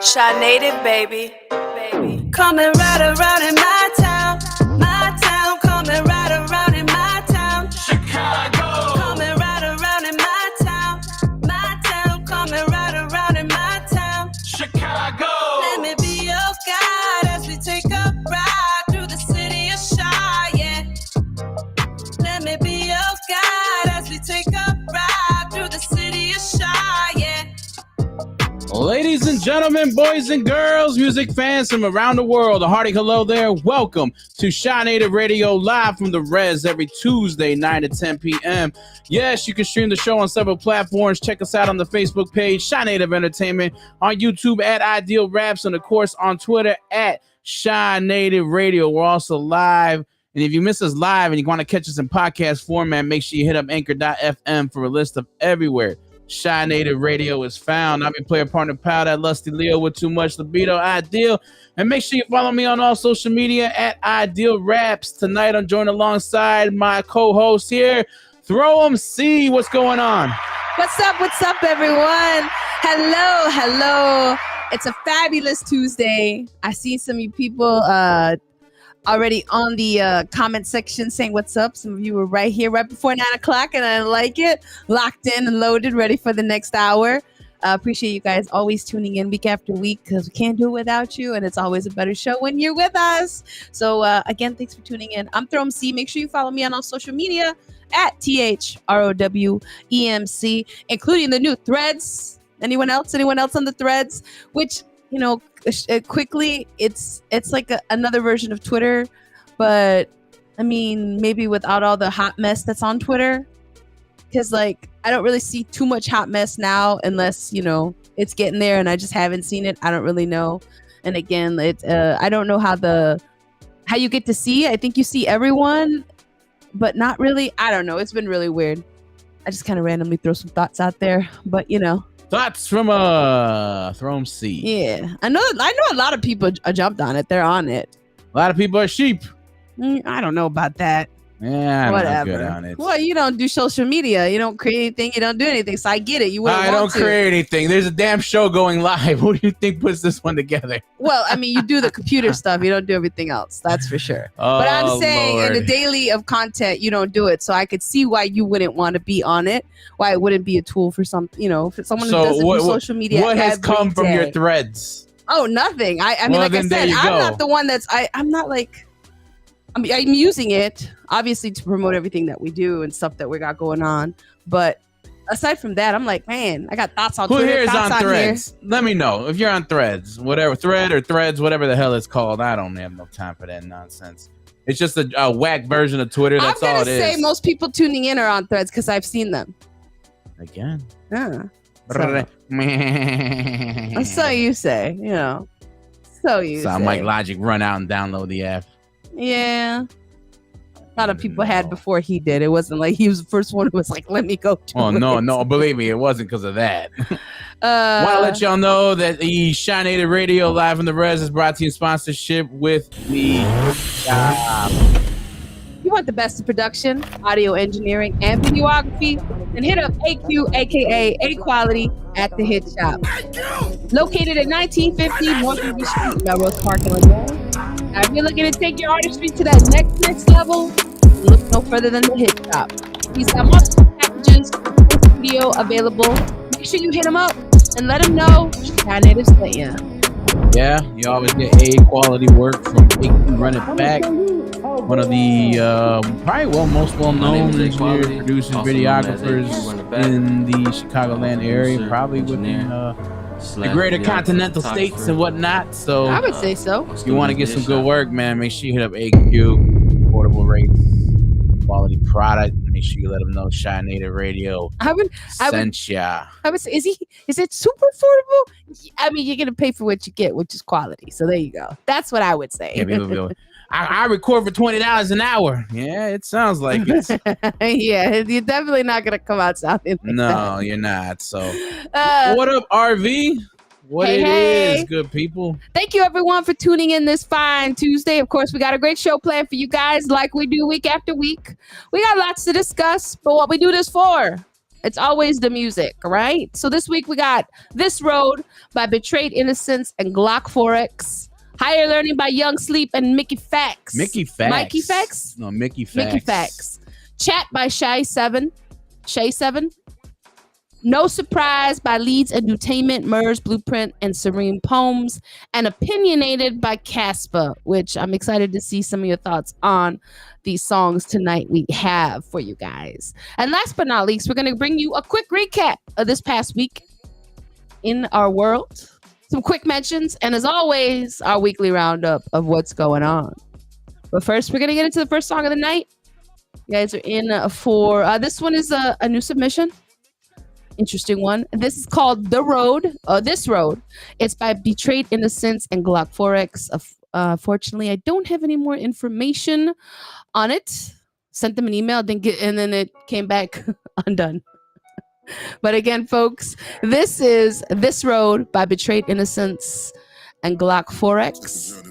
Shy Native, baby. Coming right around in my town, coming right around in my town. Chicago. Coming right around in my town, coming right around in my town. Chicago. Let me be your guide as we take a ride through the city of Chi, yeah. Let me be your guide as we take a ride through the city of Chi, yeah. Ladies and gentlemen, boys and girls, music fans from around the world, a hearty hello there. Welcome to Shy Native Radio live from the Res every Tuesday, 9 to 10 p.m. Yes, you can stream the show on several platforms. Check us out on the Facebook page, Shy Native Entertainment, on YouTube at Ideal Raps, and of course on Twitter at Shy Native Radio. We're also live. And if you miss us live and you want to catch us in podcast format, make sure you hit up anchor.fm for a list of everywhere Shy Native Radio is found. I'm your player partner, pal, that lusty Leo with too much libido, Ideal. And make sure you follow me on all social media at Ideal Raps. Tonight, I'm joined alongside my co-host here, Throw 'em C. What's going on? What's up, everyone? Hello. It's a fabulous Tuesday. I see some of you people already on the comment section saying what's up. Some of you were right here right before 9 o'clock, and I like it. Locked in and loaded, ready for the next hour. Appreciate you guys always tuning in week after week, because we can't do it without you, and it's always a better show when you're with us. So again, thanks for tuning in. I'm Throw 'em C. Make sure you follow me on all social media at THROWEMC, including the new Threads. Anyone else on the Threads? Which, you know, quickly, it's like another version of Twitter, but I mean, maybe without all the hot mess that's on Twitter, because like I don't really see too much hot mess now, unless, you know, it's getting there and I just haven't seen it. I don't really know. And again, I don't know how you get to see. I think you see everyone, but not really. I don't know. It's been really weird. I just kind of randomly throw some thoughts out there, but you know. Thoughts from Throw 'em C. Yeah, I know a lot of people jumped on it. They're on it. A lot of people are sheep. I don't know about that. Yeah, I'm whatever. not good on it. Well, you don't do social media. You don't create anything. You don't do anything. So I get it. You wouldn't I want don't create anything. There's a damn show going live. Who do you think puts this one together? Well, I mean, you do the computer stuff. You don't do everything else. That's for sure. But I'm saying Lord. in the daily of content, you don't do it. So I could see why you wouldn't want to be on it. Why it wouldn't be a tool for some, you know, for someone who doesn't do social media. What has come from day. your Threads? Oh, nothing. I mean, Well, like I then there said, you I'm go. not the one that's. I'm not like. I'm using it obviously to promote everything that we do and stuff that we got going on. But aside from that, I'm like, man, I got thoughts on Who Twitter. here is thoughts on here. Threads? Let me know if you're on Threads, whatever Thread or Threads, whatever the hell it's called. I don't have no time for that nonsense. It's just a whack version of Twitter. That's all it is. I'm gonna say most people tuning in are on Threads because I've seen them. Again. Yeah. So you say, you know. So you So say. Mike Logic run out and download the app. Yeah. A lot of people had before he did. It wasn't like he was the first one who was like, let me go to Oh, it. no, believe me, it wasn't because of that. Want to let y'all know that the Shy Native Radio live in the Res is brought to you in sponsorship with the You want the best of production, audio engineering, and videography? Then hit up AQ, aka A Quality, at the Hit Shop. Located at 1950 North River Street, Melrose Park, Illinois. Now, if you're looking to take your artistry to that next level, look no further than the Hit Shop. He's got multiple packages and studio available. Make sure you hit him up and let him know Shy Native sent you. Yeah, you always get A quality work from AQ Run It Back. One of the probably most well-known engineers, producers, videographers in the Chicagoland area, probably within the greater continental states and whatnot. So I would say so. if you want to get some good work, man, make sure you hit up AQ, affordable rates, quality product. Make sure you let them know Shy Native Radio sent ya. I would say, is it super affordable? I mean, you're gonna pay for what you get, which is quality. So there you go. That's what I would say. Yeah, people I record for $20 an hour. Yeah, it sounds like it. Yeah, you're definitely not gonna come out sounding like No, you're not. So, that. what up, RV? What Hey, it hey. is, good people. Thank you everyone for tuning in this fine Tuesday. Of course, we got a great show planned for you guys like we do week after week. We got lots to discuss, but what we do this for, it's always the music, right? So this week we got This Road by Betrayed Innocence and Glock 4X. Higher Learning by Young Sleep and Mickey Fax. Mickey Fax. Mikey Fax? No, Mickey Fax. Mickey Fax. Chat by Shay7. Shay7. No Surprise by Leeds Edutainment, Murs Blueprint, and Serene Poems. And Opinionated by Caspa, which I'm excited to see some of your thoughts on these songs tonight we have for you guys. And last but not least, we're going to bring you a quick recap of this past week in our world. Some quick mentions, and as always, our weekly roundup of what's going on. But first, we're going to get into the first song of the night. You guys are in for this one is a new submission. Interesting one. This is called The Road. This Road. It's by Betrayed Innocence and Glock 4X. Fortunately, I don't have any more information on it. Sent them an email, and then it came back undone. But again, folks, this is This Road by Betrayed Innocence and Glock 4X.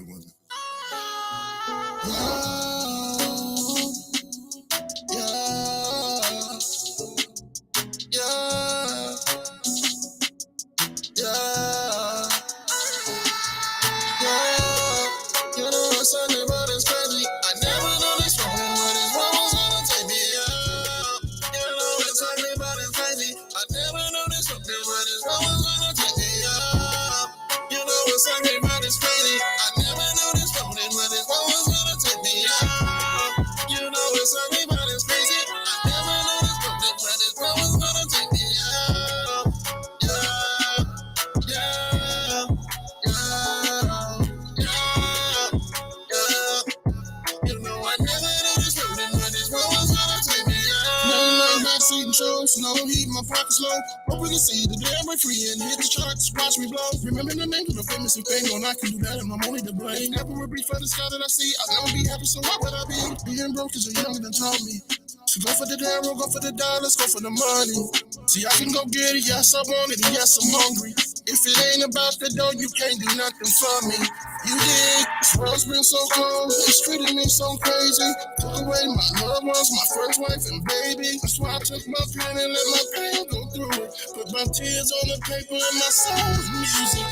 No heat, my pockets low. Hope we can see the damn way free and hit the charts. Watch me blow. Remember the name of the famous thing. No, I can do that, and I'm only to blame. Never will be for the sky that I see. I'll never be happy, so why would I be? Being broke is a young than taught me. So go for the damn road, go for the dollars, go for the money. See, I can go get it, yes, I want it, and yes, I'm hungry. If it ain't about the dough, you can't do nothing for me. You did. This world's been so cold, it's treating me so crazy. Took away my loved ones, my first wife and baby. That's why I took my pen and let my pain go through it. Put my tears on the paper and my soul in music.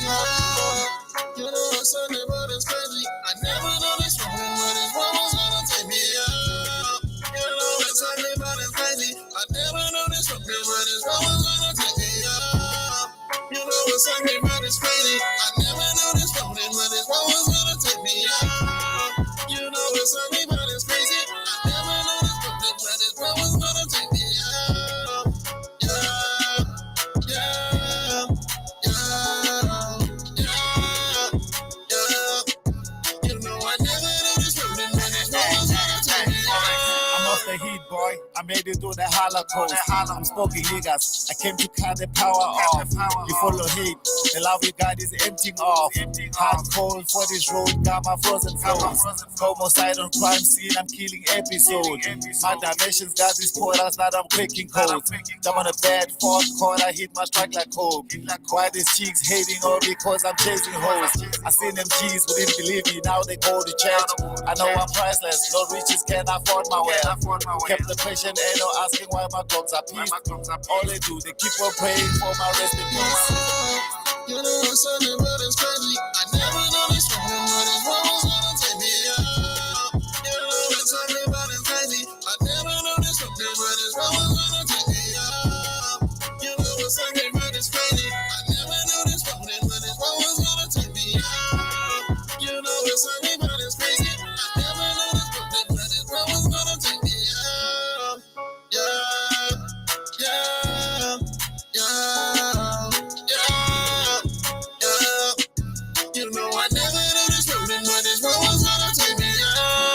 You know it's Sunday, but it's crazy. I never know this moment, but this one was gonna take me out. You know it's Sunday, but it's crazy. I never know this moment, but this one was gonna take me out. You know it's Sunday, but it's crazy. I never know this moment, but this one was gonna take me out. You know it's Sunday, but it's crazy. I never know this moment, but this one was gonna take me out. You know I never know this moment, but this one was gonna take me out. I'm off the heat, boy. I made it through the Holocaust. I'm smoking niggas. I came to cut the power off. You follow hate. The love we got is emptying off. Hard cold for this road. Got my frozen flows. Homicide on crime scene. I'm killing episodes. My dimensions got these portals that I'm breaking codes. I'm on a bad fourth quarter. Hit my track like hope. Why these chicks hating all because I'm chasing hoes? I seen them G's who didn't believe me. Now they go to church. I know I'm priceless. No riches can afford my wealth. Kept the patient, ain't no asking why my dogs are peace. All they do, they keep on praying for my rest in peace. You know it's Sunday, but it's crazy. I never know this moment, but this one was gonna take me out. You know it's Sunday, but it's crazy. I never know this moment, but this one was gonna take me out. You know it's Sunday, but it's crazy. I never know this moment, but this one was gonna take me out. You know it's Sunday, but it's crazy. I never know this moment, but this one was gonna take me out. You know I never knew this moment, but this one was gonna take me out.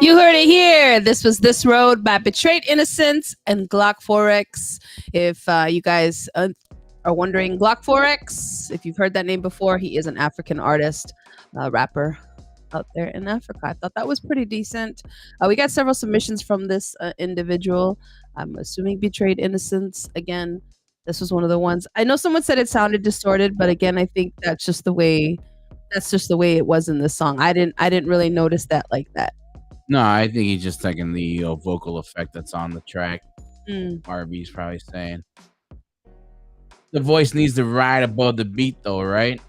You heard it here. This was This Road by Betrayed Innocence and Glock 4X. If you guys are wondering, Glock 4X, if you've heard that name before, he is an African artist, rapper out there in Africa. I thought that was pretty decent. We got several submissions from this individual. I'm assuming Betrayed Innocence. Again, this was one of the ones. I know someone said it sounded distorted, but again, I think that's just the way it was in this song. I didn't really notice that like that. No, I think he's just taking the vocal effect that's on the track. Mm. RB's probably saying the voice needs to ride above the beat, though, right?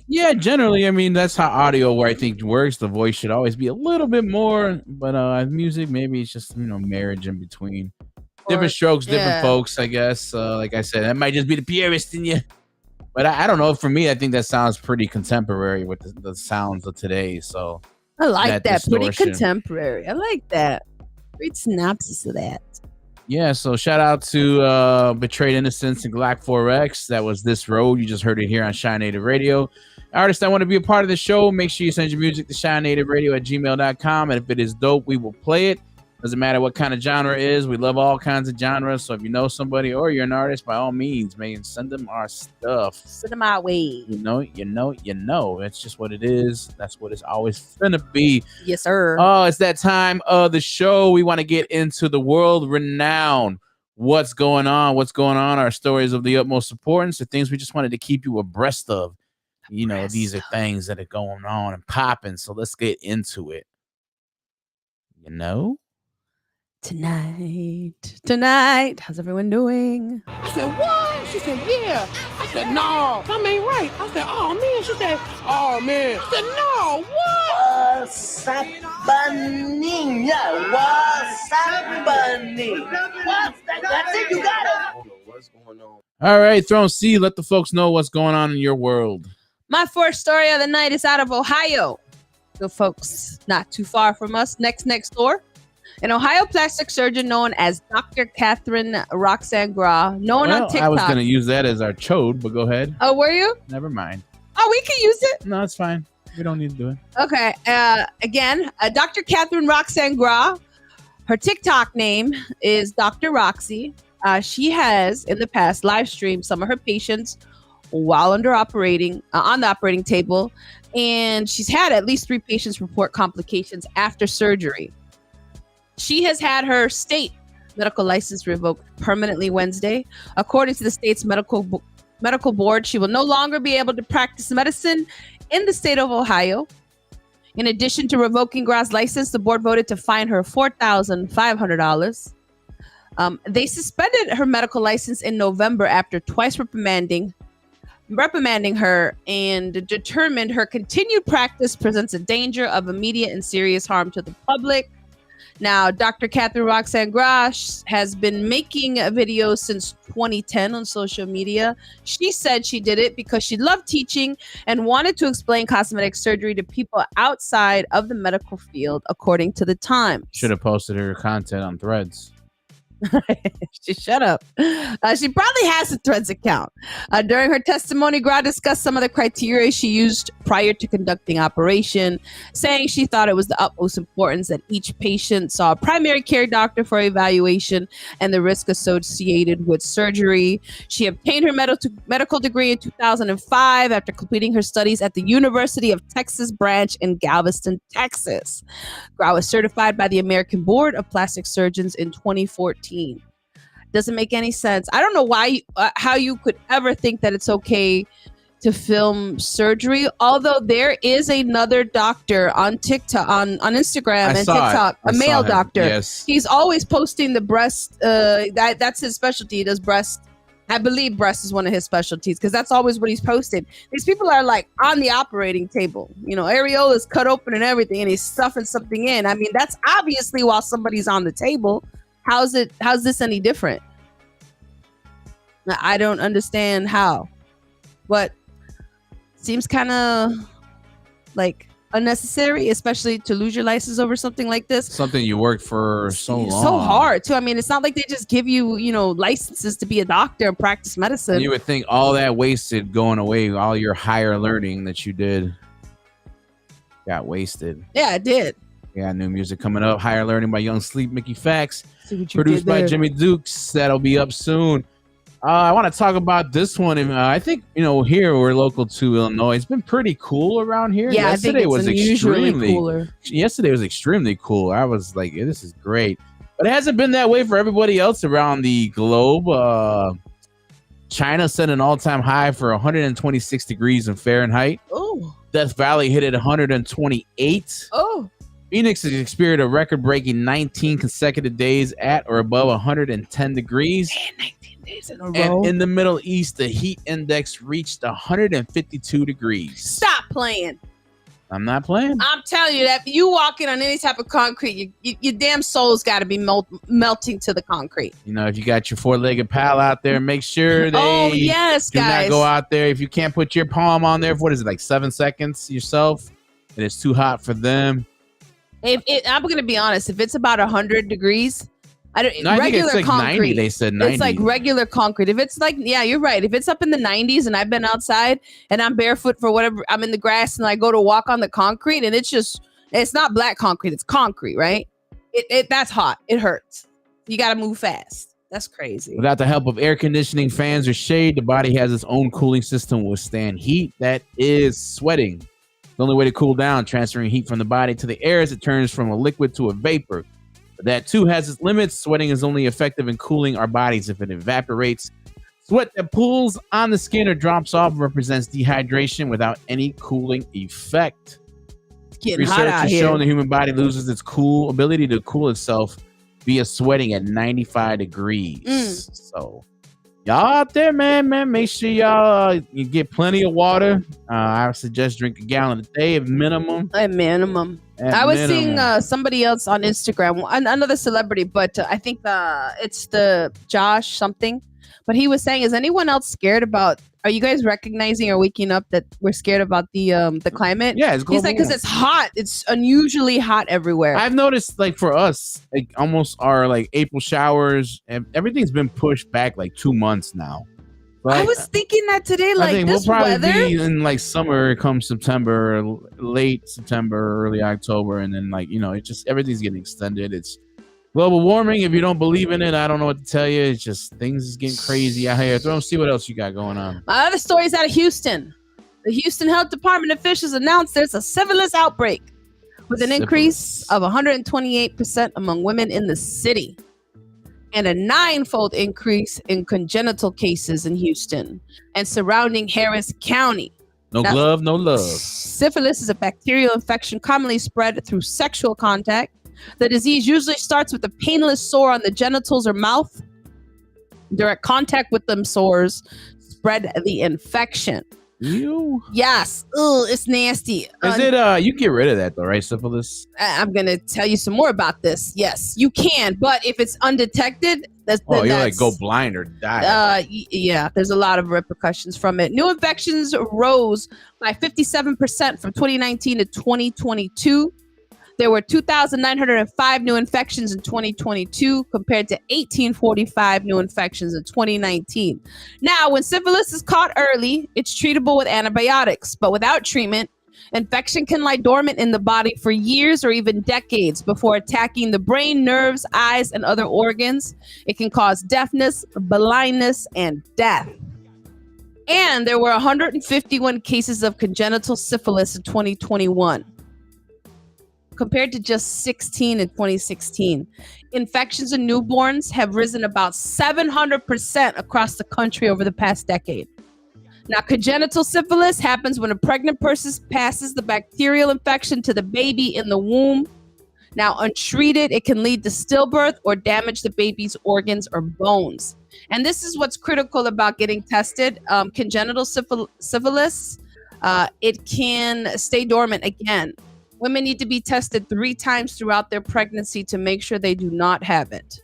Yeah, generally, I mean, that's how audio, I think, works. The voice should always be a little bit more, but music, maybe it's just, marriage in between. Different strokes, different folks, I guess. Like I said, that might just be the purist in you. But I don't know. For me, I think that sounds pretty contemporary with the sounds of today. So I like that. Pretty distortion. Contemporary. I like that. Great synopsis of that. Yeah, so shout out to Betrayed Innocence and Glock 4X. That was This Road. You just heard it here on Shy Native Radio. Artists that want to be a part of the show, make sure you send your music to shinativeradio@gmail.com. And if it is dope, we will play it. Doesn't matter what kind of genre it is. We love all kinds of genres. So if you know somebody or you're an artist, by all means, man, send them our stuff. Send them our way. You know. It's just what it is. That's what it's always finna be. Yes, sir. Oh, it's that time of the show. We want to get into the world renowned. What's going on? Our stories of the utmost importance, the things we just wanted to keep you abreast of. These are things that are going on and popping. So let's get into it. Tonight, how's everyone doing? I said, what? She said, yeah. I said, no, something ain't right. I said, oh, man. She said, oh, man. I said, no, what? What's happening? What's happening? That's it, you got it. What's going on? All right, Throne C, let the folks know what's going on in your world. My first story of the night is out of Ohio. The folks not too far from us, next door. An Ohio plastic surgeon known as Dr. Catherine Roxanne Gra, known on TikTok. I was going to use that as our chode, but go ahead. Oh, were you? Never mind. Oh, we can use it. No, it's fine. We don't need to do it. Okay. Again, Dr. Catherine Roxanne Gra, her TikTok name is Dr. Roxy. She has, in the past, live streamed some of her patients while on the operating table, and she's had at least 3 patients report complications after surgery. She has had her state medical license revoked permanently Wednesday. According to the state's medical board, she will no longer be able to practice medicine in the state of Ohio. In addition to revoking Gra's license, the board voted to fine her $4,500. They suspended her medical license in November after twice reprimanding her and determined her continued practice presents a danger of immediate and serious harm to the public. Now, Dr. Catherine Roxanne Gra has been making videos since 2010 on social media. She said she did it because she loved teaching and wanted to explain cosmetic surgery to people outside of the medical field, according to the Times. Should have posted her content on Threads. Shut up. She probably has a Threads account. During her testimony, Gra discussed some of the criteria she used prior to conducting operation, saying she thought it was the utmost importance that each patient saw a primary care doctor for evaluation and the risk associated with surgery. She obtained her medical degree in 2005 after completing her studies at the University of Texas branch in Galveston, Texas. Gra was certified by the American Board of Plastic Surgeons in 2014. Doesn't make any sense. I don't know why, how you could ever think that it's okay to film surgery. Although there is another doctor on TikTok, on Instagram and TikTok, a male doctor. Yes. He's always posting the breast. That's his specialty. He does breast. I believe breast is one of his specialties because that's always what he's posted. These people are like on the operating table. Areola's cut open and everything, and he's stuffing something in. I mean, that's obviously while somebody's on the table. How's this any different? I don't understand how. But seems kind of like unnecessary, especially to lose your license over something like this. Something you worked for so long. So hard too. I mean, it's not like they just give you, licenses to be a doctor and practice medicine. And you would think all that wasted going away, all your higher learning that you did got wasted. Yeah, it did. Yeah, new music coming up. Higher Learning by Young Sleep, Mickey Fax. See what you Produced did by there. Jimmy Dukes. That'll be up soon. I want to talk about this one. I think here we're local to Illinois. It's been pretty cool around here. Yeah, Yesterday I think it's was unusually extremely cooler. Yesterday was extremely cool. I was like, this is great, but it hasn't been that way for everybody else around the globe. China set an all-time high for 126 degrees in Fahrenheit. Oh, Death Valley hit at 128. oh, Phoenix has experienced a record-breaking 19 consecutive days at or above 110 degrees. man, 19 days in a row. And in the Middle East, the heat index reached 152 degrees. Stop playing. I'm not playing. I'm telling you that if you walking on any type of concrete, your damn soul's got to be melting to the concrete. If you got your four-legged pal out there, make sure they Oh yes, do guys. not go out there. If you can't put your palm on there for, what is it, like 7 seconds yourself, and it's too hot for them. I'm gonna be honest. If it's about 100 degrees, No, I think regular it's like concrete. 90. They said 90. It's like regular concrete. If it's like, yeah, you're right. If it's up in the 90s and I've been outside and I'm barefoot for whatever, I'm in the grass and I go to walk on the concrete and it's not black concrete. It's concrete, right? That's hot. It hurts. You got to move fast. That's crazy. Without the help of air conditioning, fans, or shade, the body has its own cooling system to withstand heat. That is sweating. The only way to cool down, transferring heat from the body to the air, as it turns from a liquid to a vapor. But that too has its limits. Sweating is only effective in cooling our bodies if it evaporates. Sweat that pulls on the skin or drops off represents dehydration without any cooling effect. It's getting hot Research out has here. shown the human body loses its ability to cool itself via sweating at 95 degrees. So y'all out there, man, make sure you get plenty of water. I suggest drink a gallon a day at minimum. At minimum. I was seeing somebody else on Instagram, another celebrity, but I think it's the Josh something. But he was saying, is anyone else scared about? Are you guys recognizing or waking up that we're scared about the climate? Yeah, it's global. He's like, because it's hot. It's unusually hot everywhere. I've noticed, like, for us, like, almost our like April showers and everything's been pushed back like 2 months now. I was thinking that today, I like think this we'll probably weather. be in like summer come September, late September, early October, and then it's just everything's getting extended. It's global warming. If you don't believe in it, I don't know what to tell you. It's just things is getting crazy out here. See what else you got going on. My other story is out of Houston. The Houston Health Department officials announced there's a syphilis outbreak with an increase of 128% among women in the city and a 9-fold increase in congenital cases in Houston and surrounding Harris County. No Now, glove, no love. Syphilis is a bacterial infection commonly spread through sexual contact. The disease usually starts with a painless sore on the genitals or mouth. Direct contact with them sores spread the infection. You? Yes. Ugh, it's nasty. Is it you get rid of that though, right? Syphilis? I'm gonna tell you some more about this. Yes, you can, but if it's undetected, you like go blind or die. Yeah, there's a lot of repercussions from it. New infections rose by 57% from 2019 to 2022. There were 2,905 new infections in 2022 compared to 1,845 new infections in 2019. Now, when syphilis is caught early, it's treatable with antibiotics, but without treatment, infection can lie dormant in the body for years or even decades before attacking the brain, nerves, eyes, and other organs. It can cause deafness, blindness, and death. And there were 151 cases of congenital syphilis in 2021. Compared to just 16 in 2016. Infections in newborns have risen about 700% across the country over the past decade. Now, congenital syphilis happens when a pregnant person passes the bacterial infection to the baby in the womb. Now, untreated, it can lead to stillbirth or damage the baby's organs or bones. And this is what's critical about getting tested. Congenital syphilis, it can stay dormant again. Women need to be tested 3 times throughout their pregnancy to make sure they do not have it.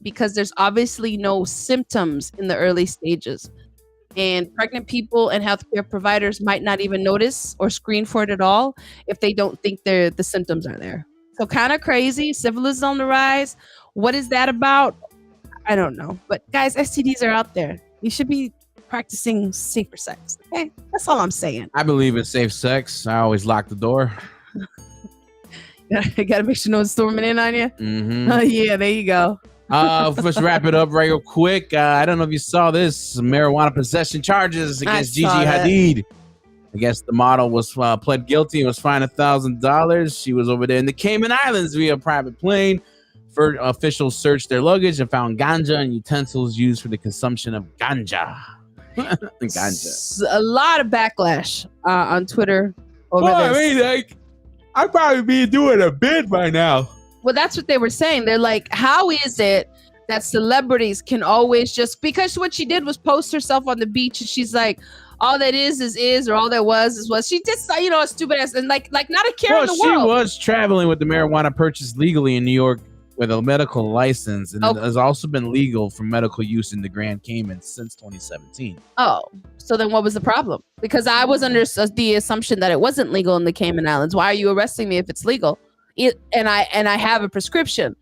Because there's obviously no symptoms in the early stages. And pregnant people and healthcare providers might not even notice or screen for it at all if they don't think the symptoms are there. So kind of crazy. Syphilis is on the rise. What is that about? I don't know. But guys, STDs are out there. You should be practicing safer sex. Okay, that's all I'm saying. I believe in safe sex. I always lock the door. You gotta make sure no one's storming in on you. Mm-hmm. Oh yeah, there you go. Let's wrap it up real quick. I don't know if you saw this marijuana possession charges against Gigi saw that. Hadid. I guess the model was pled guilty and was fined $1,000. She was over there in the Cayman Islands via private plane. Officials searched their luggage and found ganja and utensils used for the consumption of ganja. A lot of backlash on Twitter over this. I'd probably be doing a bid by now. Well, that's what they were saying. They're like, how is it that celebrities can always just, because what she did was post herself on the beach and she's like, all that is, or all there was. She just, a stupid ass, and like not a care in the world. She was traveling with the marijuana purchased legally in New York with a medical license, and it has also been legal for medical use in the Grand Cayman since 2017. Oh, so then what was the problem? Because I was under the assumption that it wasn't legal in the Cayman Islands. Why are you arresting me if it's legal? And I have a prescription.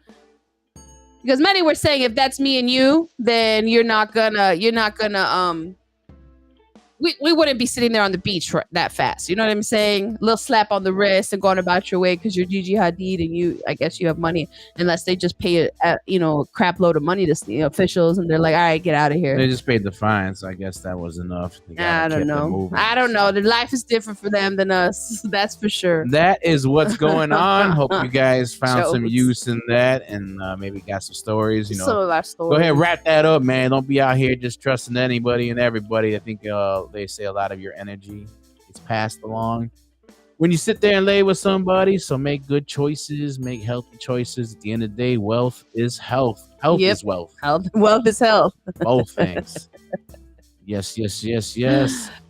Because many were saying if that's me and you, then you're not gonna we wouldn't be sitting there on the beach that fast. You know what I'm saying? A little slap on the wrist and going about your way because you're Gigi Hadid and I guess you have money, unless they just pay a crap load of money to officials and they're like, all right, get out of here. They just paid the fine, so I guess that was enough. I don't know. The life is different for them than us. That's for sure. That is what's going on. Hope you guys found some use in that and maybe got some stories. Some of our stories. Go ahead, wrap that up, man. Don't be out here just trusting anybody and everybody. I think they say a lot of your energy is passed along when you sit there and lay with somebody. So make good choices, make healthy choices. At the end of the day, wealth is health. Health is wealth. Wealth is health. Both things. Yes.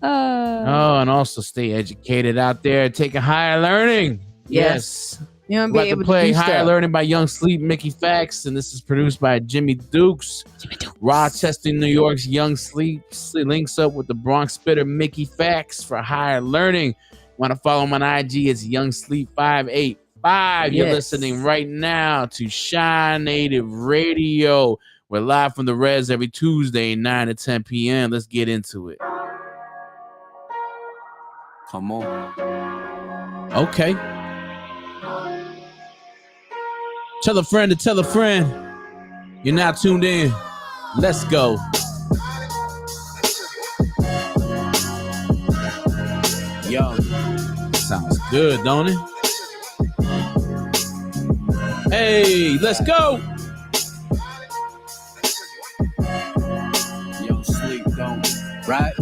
And also stay educated out there. Take a higher learning. Yes. You won't be able to play do Higher stuff. Learning by Young Sleep, Mickey Facts, and this is produced by Jimmy Dukes. Rochester, New York's Young Sleep links up with the Bronx Spitter Mickey Facts for Higher Learning. Want to follow him on IG? It's Young Sleep 585. You're listening right now to Shy Native Radio. We're live from the Res every Tuesday, 9 to 10 p.m. Let's get into it. Come on. Okay. Tell a friend to tell a friend. You're now tuned in. Let's go. Yo, sounds good, don't it? Hey, let's go. Young Sleep, don't. Right?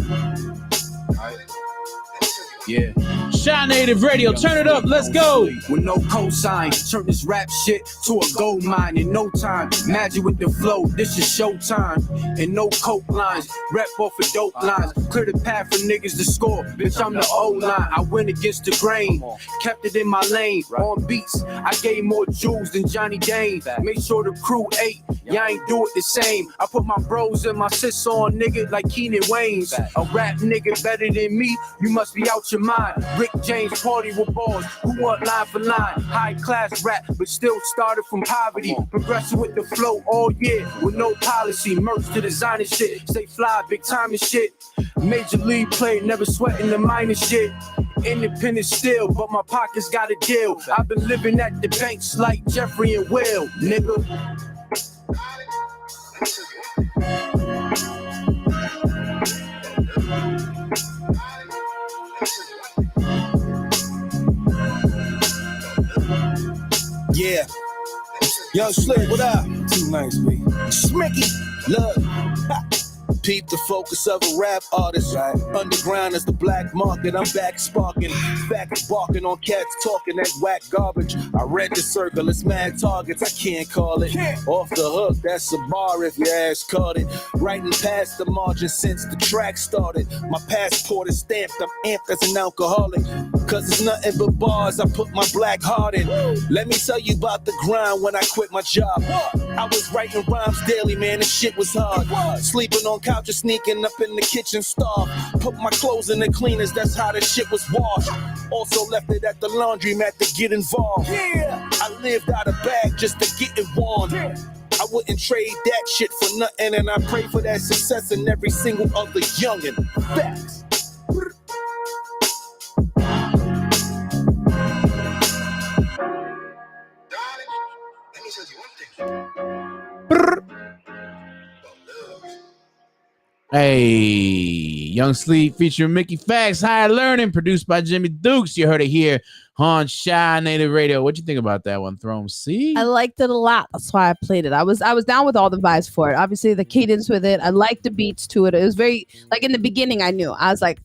Yeah. Shy Native Radio, turn it up, let's go. With no cosign, turn this rap shit to a gold mine in no time. Magic with the flow, this is showtime. And no coke lines, rap off of dope lines. Clear the path for niggas to score. Bitch, I'm the O-line. I went against the grain, kept it in my lane. On beats, I gave more jewels than Johnny Dane. Made sure the crew ate, y'all ain't do it the same. I put my bros and my sis on, nigga, like Keenan Wayne's. A rap nigga better than me, you must be out your mind. Rick James party with balls, who want line for line? High class rap, but still started from poverty. Progressive with the flow all year, with no policy. Merch to designer shit, stay fly, big time and shit. Major league play, never sweating the minor shit. Independent still, but my pockets got a deal. I've been living at the banks like Jeffrey and Will, nigga. Yeah. Young Slick, what up? Too nice, me. Smicky, look. Ha. Peep the focus of a rap artist. Right. Underground is the black market. I'm back sparking. Back barking on cats talking that whack garbage. I read the circle, it's mad targets. I can't call it. Off the hook, that's a bar if your ass caught it. Writing past the margin since the track started. My passport is stamped. I'm amped as an alcoholic. Cause it's nothing but bars. I put my black heart in. Let me tell you about the grind when I quit my job. I was writing rhymes daily, man. This shit was hard. Sleeping on couches, sneaking up in the kitchen starved. Put my clothes in the cleaners, that's how the shit was washed. Also left it at the laundromat to get involved. Yeah, I lived out of bag just to get it warm. I wouldn't trade that shit for nothing, and I pray for that success in every single other youngin'. Facts. Hey, Young Sleep featuring Mickey Facts, Higher Learning, produced by Jimmy Dukes. You heard it here on Shy Native Radio. What'd you think about that one, Throne C? I liked it a lot. That's why I played it. I was down with all the vibes for it. Obviously, the cadence with it. I liked the beats to it. It was very, like, in the beginning, I knew. I was like,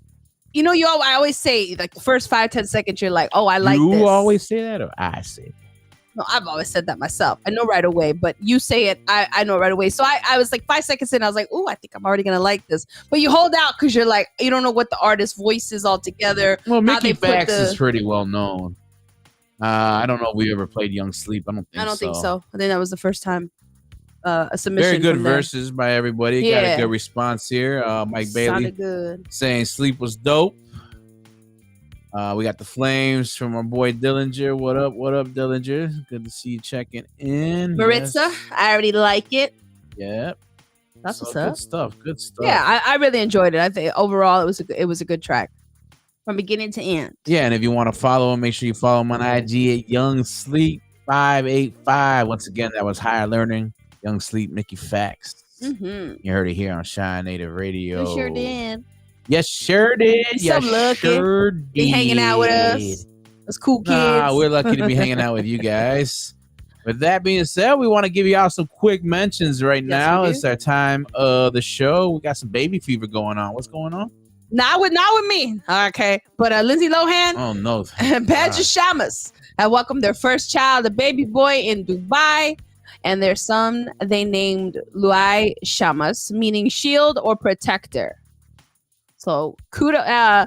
I always say, like, the first 5-10 seconds, you're like, oh, I like this. You always say that, or I say it? No, I've always said that myself. I know right away, but you say it, I know right away. So I was like 5 seconds in, I was like, oh, I think I'm already going to like this. But you hold out because you're like, you don't know what the artist's voice is altogether. Well, Mickey Facts is pretty well known. I don't know if we ever played Young Sleep. I don't think so. I think that was the first time a submission. Very good verses by everybody. Yeah. Got a good response here. Mike Bailey saying Sleep was dope. We got the Flames from our boy Dillinger. What up, Dillinger? Good to see you checking in. Maritza, yes. I already like it. Yep. That's what's up. Good stuff. Yeah, I really enjoyed it. I think overall it was a good track from beginning to end. Yeah, and if you want to follow him, make sure you follow him on IG at Young Sleep 585. Once again, that was Higher Learning, Young Sleep, Mickey Facts. Mm-hmm. You heard it here on Shy Native Radio. You sure did. Yes, sure did. Yes, sure did. Be hanging out with us. Those cool kids. We're lucky to be hanging out with you guys. With that being said, we want to give you all some quick mentions right now. It's our time of the show. We got some baby fever going on. What's going on? Not with me. Okay. But Lindsay Lohan. Oh, no. And Badger Shamas have welcomed their first child, a baby boy, in Dubai. And their son, they named Luai Shamas, meaning shield or protector. So congrats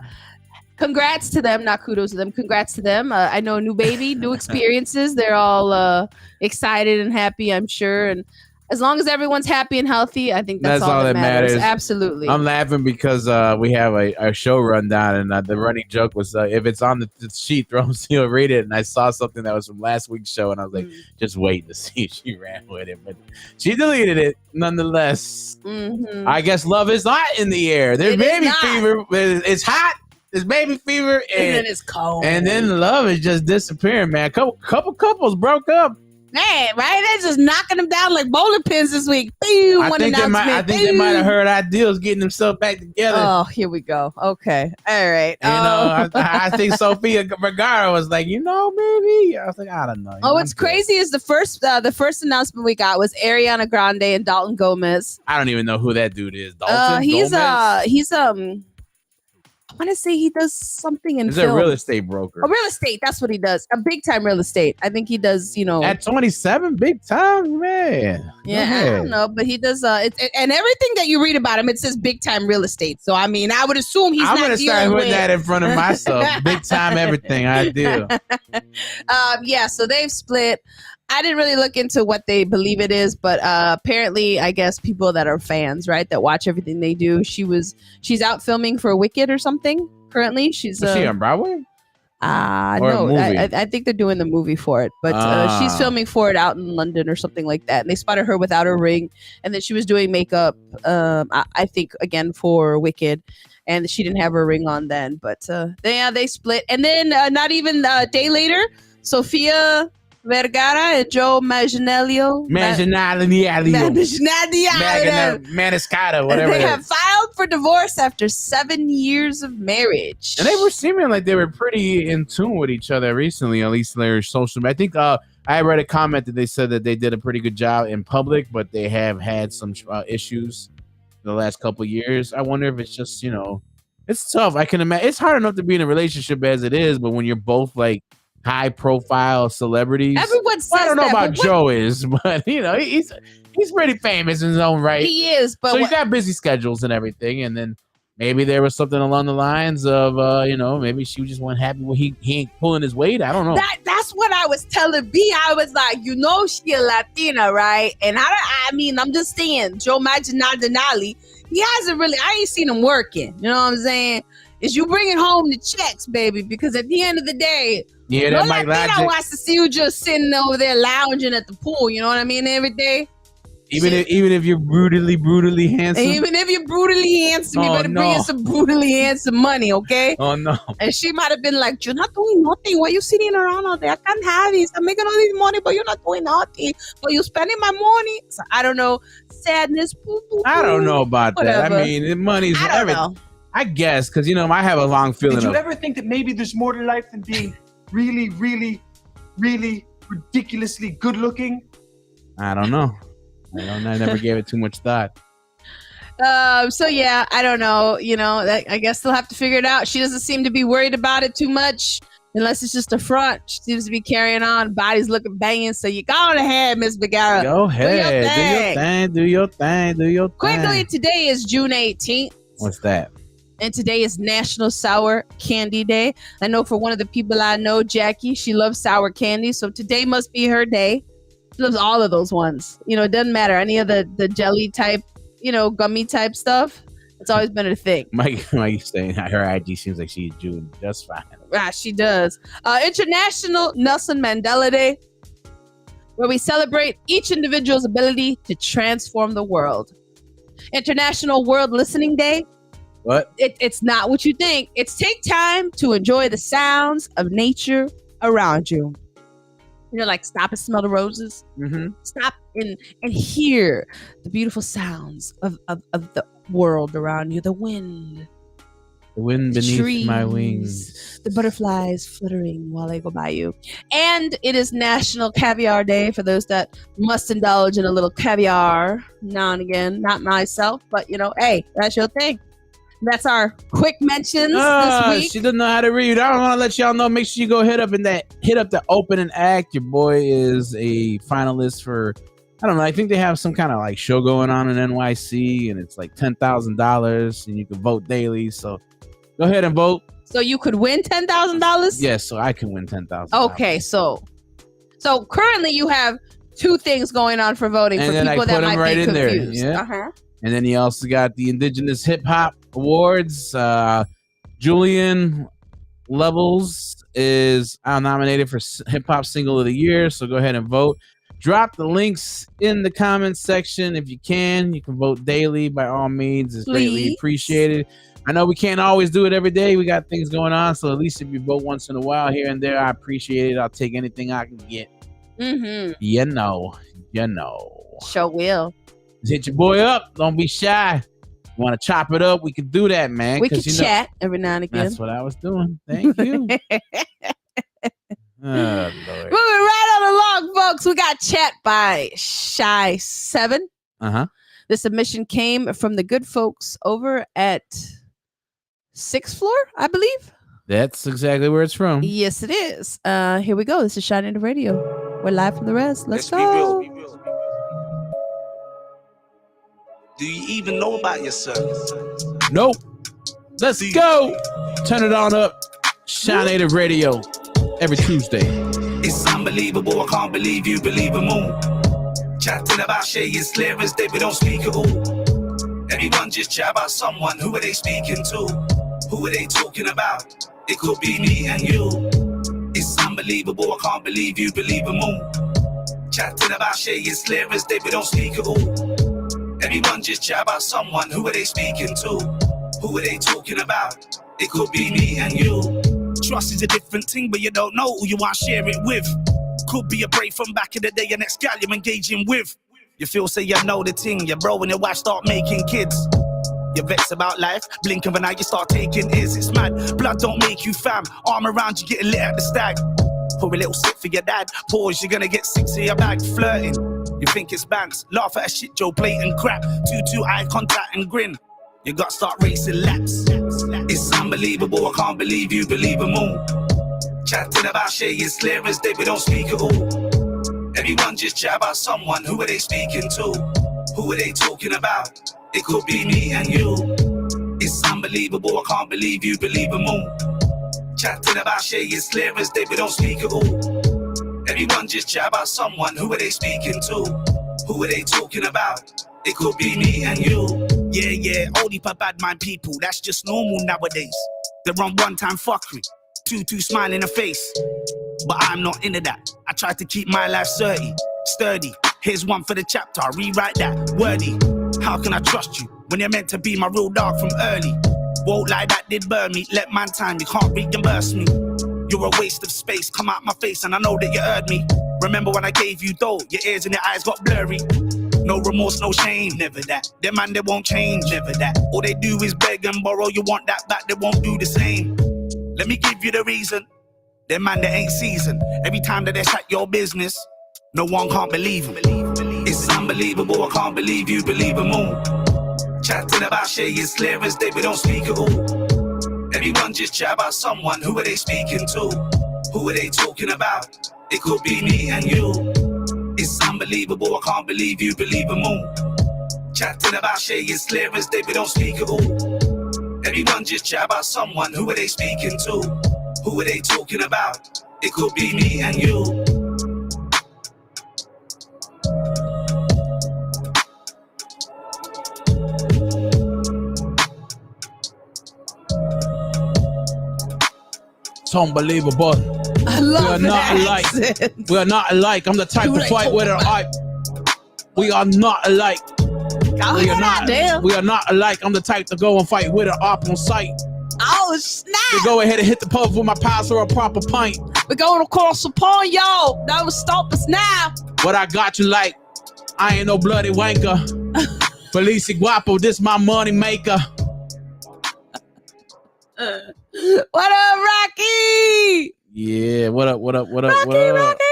to them, not kudos to them. Congrats to them. I know, new baby, new experiences. They're all excited and happy, I'm sure. And as long as everyone's happy and healthy, I think that's all that matters. Absolutely. I'm laughing because we have a show rundown, and the running joke was if it's on the sheet, you'll read it. And I saw something that was from last week's show, and I was like, just waiting to see if she ran with it. But she deleted it nonetheless. Mm-hmm. I guess love is hot in the air. There's baby fever. It's hot. There's baby fever. And then it's cold. And then love is just disappearing, man. Couple couples broke up. Man, right? They're just knocking them down like bowling pins this week. Boom, I think they might have heard ideals getting themselves back together. Oh, here we go. Okay. All right. I think Sofia Vergara was like, maybe. I was like, I don't know. What's crazy is the first announcement we got was Ariana Grande and Dalton Gomez. I don't even know who that dude is. Dalton Gomez? He's I want to say he does something in He's film. a real estate broker. A real estate, that's what he does. A big time real estate. I think he does, At 27, big time, man. Yeah, I don't know, but he does. And everything that you read about him, it says big time real estate. So I mean, I would assume he's. I'm gonna start putting that in front of myself. Big time everything I do. Yeah. So they've split. I didn't really look into what they believe it is, but apparently, I guess people that are fans, right, that watch everything they do. She's out filming for Wicked or something. Currently, she's. Is she on Broadway? No, I think they're doing the movie for it, but she's filming for it out in London or something like that. And they spotted her without her ring, and then she was doing makeup. I think again for Wicked, and she didn't have her ring on then. But they split, and then not even a day later, Sofia Vergara and Joe Manganiello. Maniscalco, whatever. They have filed for divorce after 7 years of marriage. And they were seeming like they were pretty in tune with each other recently, at least their social media. I think I read a comment that they said that they did a pretty good job in public, but they have had some issues in the last couple of years. I wonder if it's just, it's tough. I can imagine it's hard enough to be in a relationship as it is, but when you're both like high profile celebrities. Everyone says I don't know about Joe is, but he's pretty famous in his own right. He is, but so he's got busy schedules and everything. And then maybe there was something along the lines of maybe she just wasn't happy when he ain't pulling his weight. I don't know. That's what I was telling B. I was like, she a Latina, right? And I'm just saying, Joe Manganiello, he hasn't really. I ain't seen him working. You know what I'm saying? Is you bringing home the checks, baby? Because at the end of the day, that Mike Latina wants to see you just sitting over there lounging at the pool. You know what I mean? Every day. Even if you're brutally handsome. Even if you're brutally handsome, you Oh, better bring no. in some brutally handsome money, okay? Oh no. And she might have been like, "You're not doing nothing. Why are you sitting around all day? I can't have this. I'm making all this money, but you're not doing nothing. But you're spending my money." So I don't know. Sadness. I don't know about that. Whatever. I mean, the money's I don't everything. know. I guess because I have a long feeling Did you of. ever think that maybe there's more to life than being really, really, really ridiculously good looking? I don't know. I never gave it too much thought. So yeah, I don't know. I guess they'll have to figure it out. She doesn't seem to be worried about it too much, unless it's just a front. She seems to be carrying on. Body's looking banging. So you go ahead, Miss Bagara. Go ahead. Do your thing. Quickly, today is June 18th. What's that? And today is National Sour Candy Day. I know for one of the people I know, Jackie, she loves sour candy. So today must be her day. She loves all of those ones. It doesn't matter. Any of the jelly type, gummy type stuff. It's always been a thing. Mike saying her IG seems like she's doing just fine. She does. International Nelson Mandela Day, where we celebrate each individual's ability to transform the world. International World Listening Day. What? It's not what you think. It's take time to enjoy the sounds of nature around you. Like stop and smell the roses. Mm-hmm. Stop and hear the beautiful sounds of the world around you. The wind. The wind beneath trees, my wings. The butterflies fluttering while they go by you. And it is National Caviar Day for those that must indulge in a little caviar now and again. Not myself, but hey, that's your thing. That's our quick mentions this week. She doesn't know how to read. I want to let y'all know. Make sure you go hit up the opening act. Your boy is a finalist for, I don't know. I think they have some kind of like show going on in NYC, and it's like $10,000, and you can vote daily. So go ahead and vote. So you could win $10,000? Yes, so I can win $10,000. Okay, so currently you have two things going on for voting And for then I people put that them might right be in there, confused. yeah. Uh-huh. And then you also got the Indigenous Hip Hop Awards. Julian Levels is nominated for Hip Hop Single of the Year. So go ahead and vote. Drop the links in the comments section if you can. You can vote daily by all means. It's greatly appreciated. I know we can't always do it every day. We got things going on. So at least if you vote once in a while here and there, I appreciate it. I'll take anything I can get. Mm-hmm. You know. Sure will. Hit your boy up. Don't be shy. You want to chop it up? We can do that, man. We can chat every now and again. That's what I was doing. Thank you. Oh, Lord. Moving right on along, folks. We got chat by Shy7. Uh-huh. The submission came from the good folks over at 6th Floor, I believe. That's exactly where it's from. Yes, it is. Here we go. This is Shine Into Radio. We're live from the res. Let's go. Do you even know about yourself? Nope. Let's go. Turn it on up. Shine Native Radio every Tuesday. It's unbelievable. I can't believe you believe them all. Chatting about Shay is clear as day, we don't speak at all. Everyone just chat about someone. Who are they speaking to? Who are they talking about? It could be me and you. It's unbelievable. I can't believe you believe them all. Chatting about Shay is clear as day, we don't speak at all. Everyone just chat about someone. Who are they speaking to? Who are they talking about? It could be me and you. Trust is a different thing, but you don't know who you want to share it with. Could be a break from back in the day, your next gal you're engaging with. You feel say you know the thing, your bro and your wife start making kids. You're vexed about life, blink of an eye, you start taking is. It's mad, blood don't make you fam. Arm around you, getting lit at the stag. Pour a little sip for your dad, pause, you're gonna get 6 in your bag. Flirting, you think it's banks, laugh at a shit Joe, blatant crap. 2-2 eye contact and grin. You got to start racing laps. It's unbelievable, I can't believe you believe them all. Chatting about Shay is clear as day, we don't speak at all. Everyone just chat about someone. Who are they speaking to? Who are they talking about? It could be me and you. It's unbelievable, I can't believe you believe them all. Chatting about Shay is clear as day, we don't speak at all. Everyone just chat about someone. Who are they speaking to? Who are they talking about? It could be me and you. Yeah, only for bad mind people, that's just normal nowadays. They run one-time fuckery, 2-2 smile in the face. But I'm not into that. I try to keep my life sturdy. Here's one for the chapter, I'll rewrite that. Wordy, how can I trust you when you're meant to be my real dog from early? Won't lie, that did burn me. Let man time, you can't reimburse me. You're a waste of space, come out my face and I know that you heard me. Remember when I gave you dough, your ears and your eyes got blurry. No remorse, no shame, never that. Them man, they won't change, never that. All they do is beg and borrow, you want that back, they won't do the same. Let me give you the reason. Them man, they ain't seasoned. Every time that they chat your business, no one can't believe them. It's unbelievable, I can't believe you believe them all. Chatting about Shay is clear as day, we don't speak at all. Everyone just chat about someone, who are they speaking to? Who are they talking about? It could be me and you. It's unbelievable, I can't believe you believe them all. Chatting about Shay is clear as day, we don't speak at all. Everyone just chat about someone, who are they speaking to? Who are they talking about? It could be me and you. It's unbelievable. I love We are not alike. accent. We are not alike. I'm the type to fight with an eye. We are not alike. We are not. Damn. We are not alike. I'm the type to go and fight with an op on sight. Oh, snap. To go ahead and hit the pub with my pass or a proper pint. We're going across the pond, y'all. That will stop us now. But I got you like, I ain't no bloody wanker. Felici Guapo, this my money maker. What up, Rocky? Yeah, what up, what up, what up, Rocky, what up? Rocky,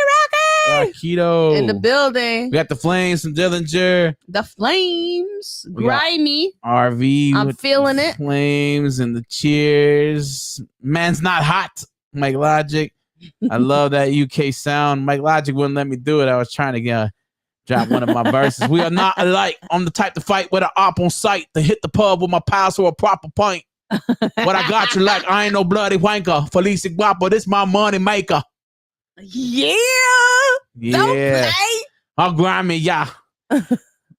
Rocky. Rakido. In the building. We got the Flames from Dillinger. The Flames. We got Grimy. RV. I'm with feeling the it. Flames and the cheers. Man's not hot. Mike Logic. I love that UK sound. Mike Logic wouldn't let me do it. I was trying to drop one of my verses. We are not alike. I'm the type to fight with an op on sight, to hit the pub with my pass or a proper pint. What I got you like, I ain't no bloody wanker. Felici Guapo, this my money maker. Yeah. Yeah. Don't play. I'm grimy, yeah.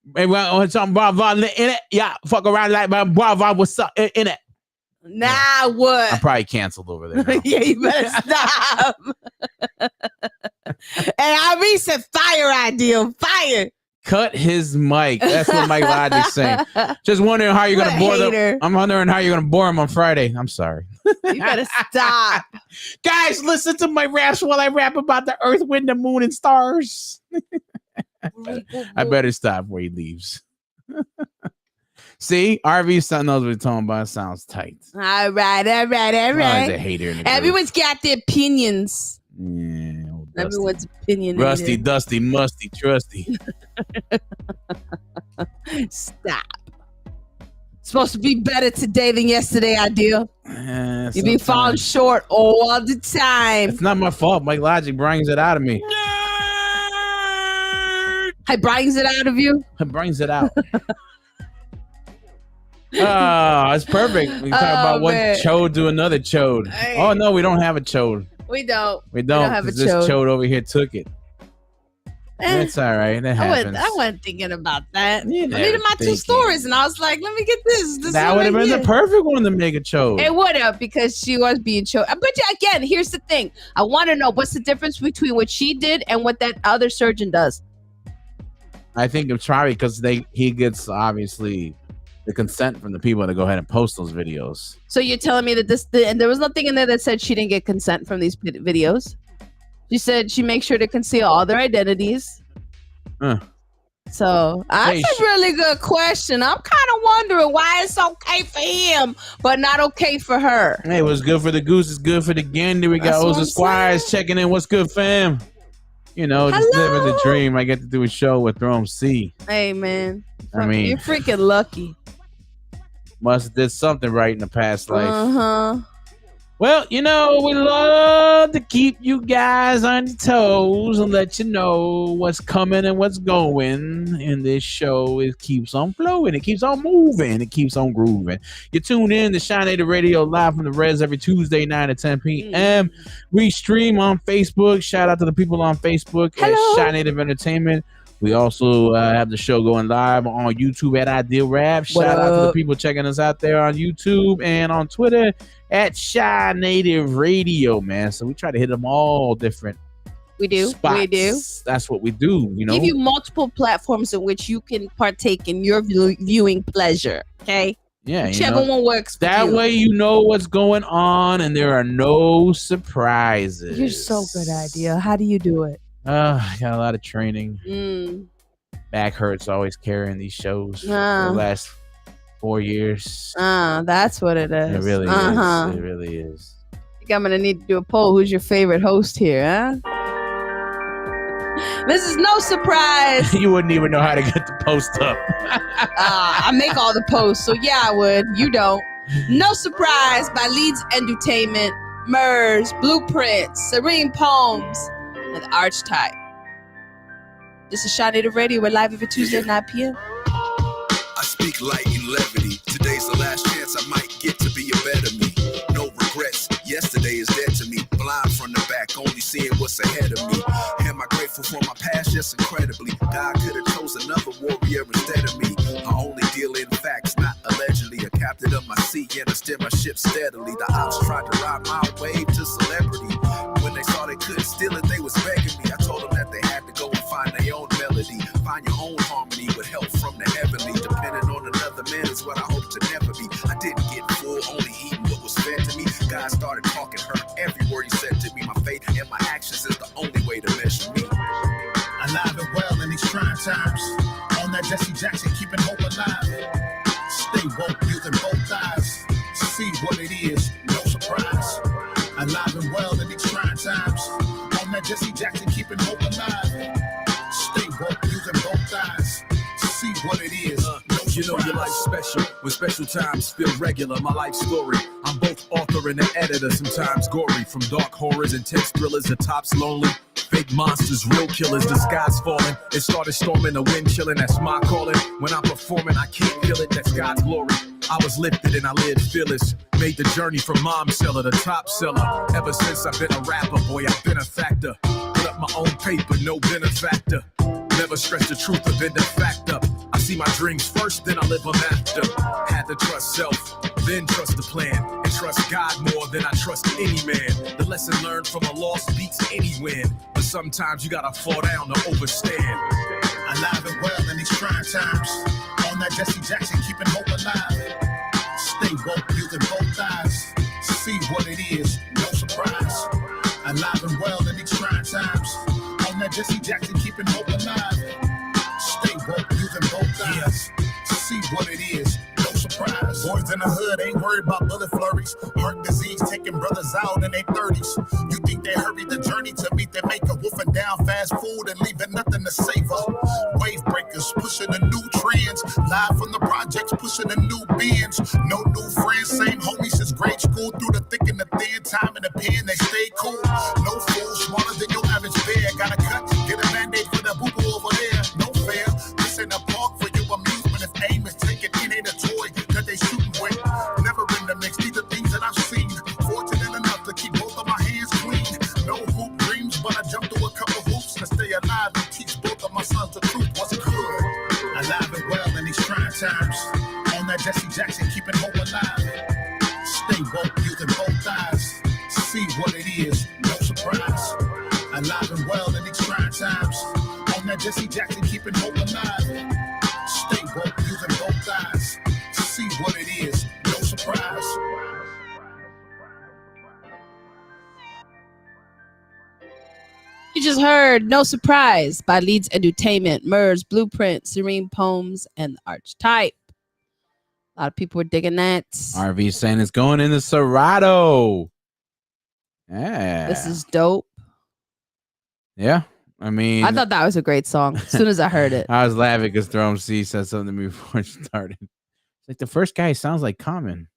Maybe on some bravo in it. Yeah. Fuck around like my bravo, what's up in it? Nah, what? I'm probably canceled over there now. Yeah, you better stop. And I said fire idea. Fire. Cut his mic. That's what Mike Logic's saying. Just wondering how you're What gonna a bore hater. them. I'm wondering how you're gonna bore him on Friday. I'm sorry. You better stop. Guys, listen to my raps while I rap about the earth, wind, the moon, and stars. I better stop before he leaves. See, RV knows what he's talking about. It sounds tight. All right. Oh, he's a Right. hater. In the group. Everyone's got their opinions. Yeah, old Dusty. Everyone's opinion. Rusty, dusty, musty, trusty. Stop. Supposed to be better today than yesterday, ideal. You be falling short all the time. It's not my fault. Mike Logic brings it out of me. He brings it out of you. It brings it out. Oh, it's perfect. We talk about one man. chode to another chode. Hey. Oh no, we don't have a chode. We don't. We don't have a 'cause this chode. chode over here took it. Eh, It's all right. That happens. I wasn't thinking about that. You I never needed my two thinking. stories, and I was like, let me get this. This That is would have right been here. the perfect one to make a chode. It would have, because she was being choked. But yeah, again, here's the thing. I want to know what's the difference between what she did and what that other surgeon does. I think it's probably because he gets obviously the consent from the people to go ahead and post those videos. So you're telling me that and there was nothing in there that said she didn't get consent from these videos. She said she makes sure to conceal all their identities. So that's a really good question. I'm kind of wondering why it's okay for him, but not okay for her. Hey, what's good for the goose is good for the gander. We got That's what Oza I'm Squires checking in. What's good, fam? You know, just living the dream. I get to do a show with Throne C. Hey, man. I mean, You're freaking lucky. must have did something right in the past life. Uh-huh. Well, you know, we love to keep you guys on your toes and let you know what's coming and what's going. And this show, it keeps on flowing. It keeps on moving. It keeps on grooving. You tune in to Shine Native Radio live from the Res every Tuesday, 9 to 10 p.m. We stream on Facebook. Shout out to the people on Facebook at Shine Native Entertainment. We also have the show going live on YouTube at Ideal Rap. Shout out to the people checking us out there on YouTube and on Twitter at Shy Native Radio, man. So we try to hit them all different We do. spots. We do. That's what we do. You know, Give you multiple platforms in which you can partake in your viewing pleasure. Okay. yeah, you Whichever know, one works. For that you. way you know what's going on and there are no surprises. You're so good, idea. How do you do it? I got a lot of training. Back hurts always carrying these shows for the last 4 years. That's what it is. It really is. It really is. I think I'm gonna need to do a poll. Who's your favorite host here, huh? This is no surprise. You wouldn't even know how to get the post up. I make all the posts, so yeah, I would. You don't. No Surprise by Leeds Entertainment, Murs, Blueprint, Serene Poems, and Archetype. This is Shaw Native Radio. We're live every Tuesday at 9 p.m. I speak light and levity. Today's the last chance I might get to be a better me. No regrets. Yesterday is dead to me. Blind from the back, only seeing what's ahead of me. Am I grateful for my past? Yes, incredibly. God could have chose another warrior instead of me. I only deal in facts, not allegedly. A captain of my sea and I steer my ship steadily. The ops tried to ride my wave to celebrity. When they saw they couldn't steal it, they was begging me. I told them that they had to go and find their own melody. Find your own harmony with help from the heavenly. Depending on another man is what I hope to never be. I didn't get full, only eating what was fed to me. God started talking, heard every word he said to me. My faith and my actions is the only way to measure me. Alive and well in these trying times. On that Jesse Jackson, keeping hope alive. Stay woke, using both eyes. See what it is, no surprise. Alive and well in these trying times. On that Jesse Jackson, keeping hope alive. Stay woke, using both eyes. See what it is. You know your life's special when special times feel regular. My life story. I'm both author and an editor, sometimes gory. From dark horrors and tense thrillers, the top's lonely. Fake monsters, real killers, the sky's falling. It started storming, the wind chilling, that's my calling. When I'm performing, I can't feel it, that's God's glory. I was lifted and I lived fearless. Made the journey from mom seller to top seller. Ever since I've been a rapper, boy, I've been a factor. Put up my own paper, no benefactor. Never stress the truth of it, the fact up. I see my dreams first, then I live them after. Had to trust self, then trust the plan. And trust God more than I trust any man. The lesson learned from a loss beats any win. But sometimes you gotta fall down to overstand. Alive and well in these trying times. On that Jesse Jackson, keeping hope alive. Stay woke, using both eyes. See what it is, no surprise. Alive and well in these trying times. On that Jesse Jackson, keeping hope alive. Stay woke, using both eyes. See what it is, no surprise. Boys in the hood ain't worried about bullet flurries. Heart disease taking brothers out in their 30s. You think they hurry the journey to meet their maker, wolfing down fast food and leaving nothing to savor. Wave breakers pushing the new trends. Live from the projects pushing the new bins. No new friends, same homies since grade school. Through the thick and the thin, time in the pen, they stay cool. No fool, smarter than your average bear. Gotta cut, get a band-aid for the boo-boo over there. No fair, this ain't a park for your amusement. If aim is taken, it ain't a toy that they shooting with. Never in the mix, these are things that I've seen. Fortunate enough to keep both of my hands clean. No hoop dreams, but I jumped through a couple hoops to stay alive and teach both of my sons the truth. What's good? Alive and well in these trying times. On that Jesse Jackson, keeping hope alive. Stay woke, using both eyes. See what it is, no surprise. Alive and well in these trying times. On that Jesse Jackson, keeping hope alive. Stay woke, using both eyes. See what it is, no surprise. You just heard No Surprise by Leeds Entertainment, Murs, Blueprint, Serene Poems, and Archetype. A lot of people were digging that. RV saying it's going in the Serato. Yeah. This is dope. Yeah. I mean, I thought that was a great song as soon as I heard it. I was laughing because Throne C said something to me before it started. It's like the first guy sounds like Common.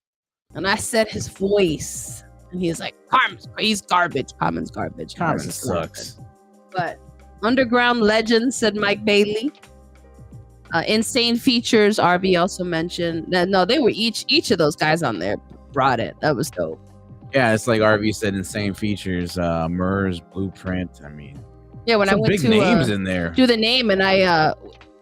And I said his voice. And he was like, he's garbage. Common's garbage. Common sucks. But Underground Legend, said Mike Bailey. Insane Features, RB also mentioned. No, they were each of those guys on there brought it. That was dope. Yeah, it's like RV said, Insane Features, Murs, Blueprint. I mean, yeah, when I went big to names in there. Do the name, and I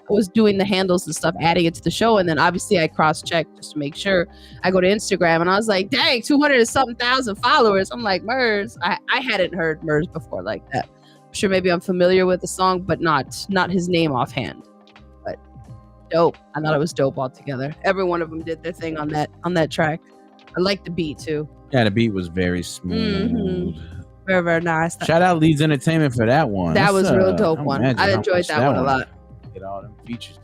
was doing the handles and stuff, adding it to the show, and then obviously I cross-checked just to make sure. I go to Instagram, and I was like, dang, 200 and something thousand followers. I'm like, Murs. I hadn't heard Murs before like that. sure maybe I'm familiar with the song, but not his name offhand. But dope. I thought it was dope altogether. Every one of them did their thing on that track. I like the beat too. Yeah, the beat was very smooth. Very, very nice. Shout out Leeds Entertainment for that one. That was a real dope I one. imagine I how enjoyed much that one a lot. Get all them features.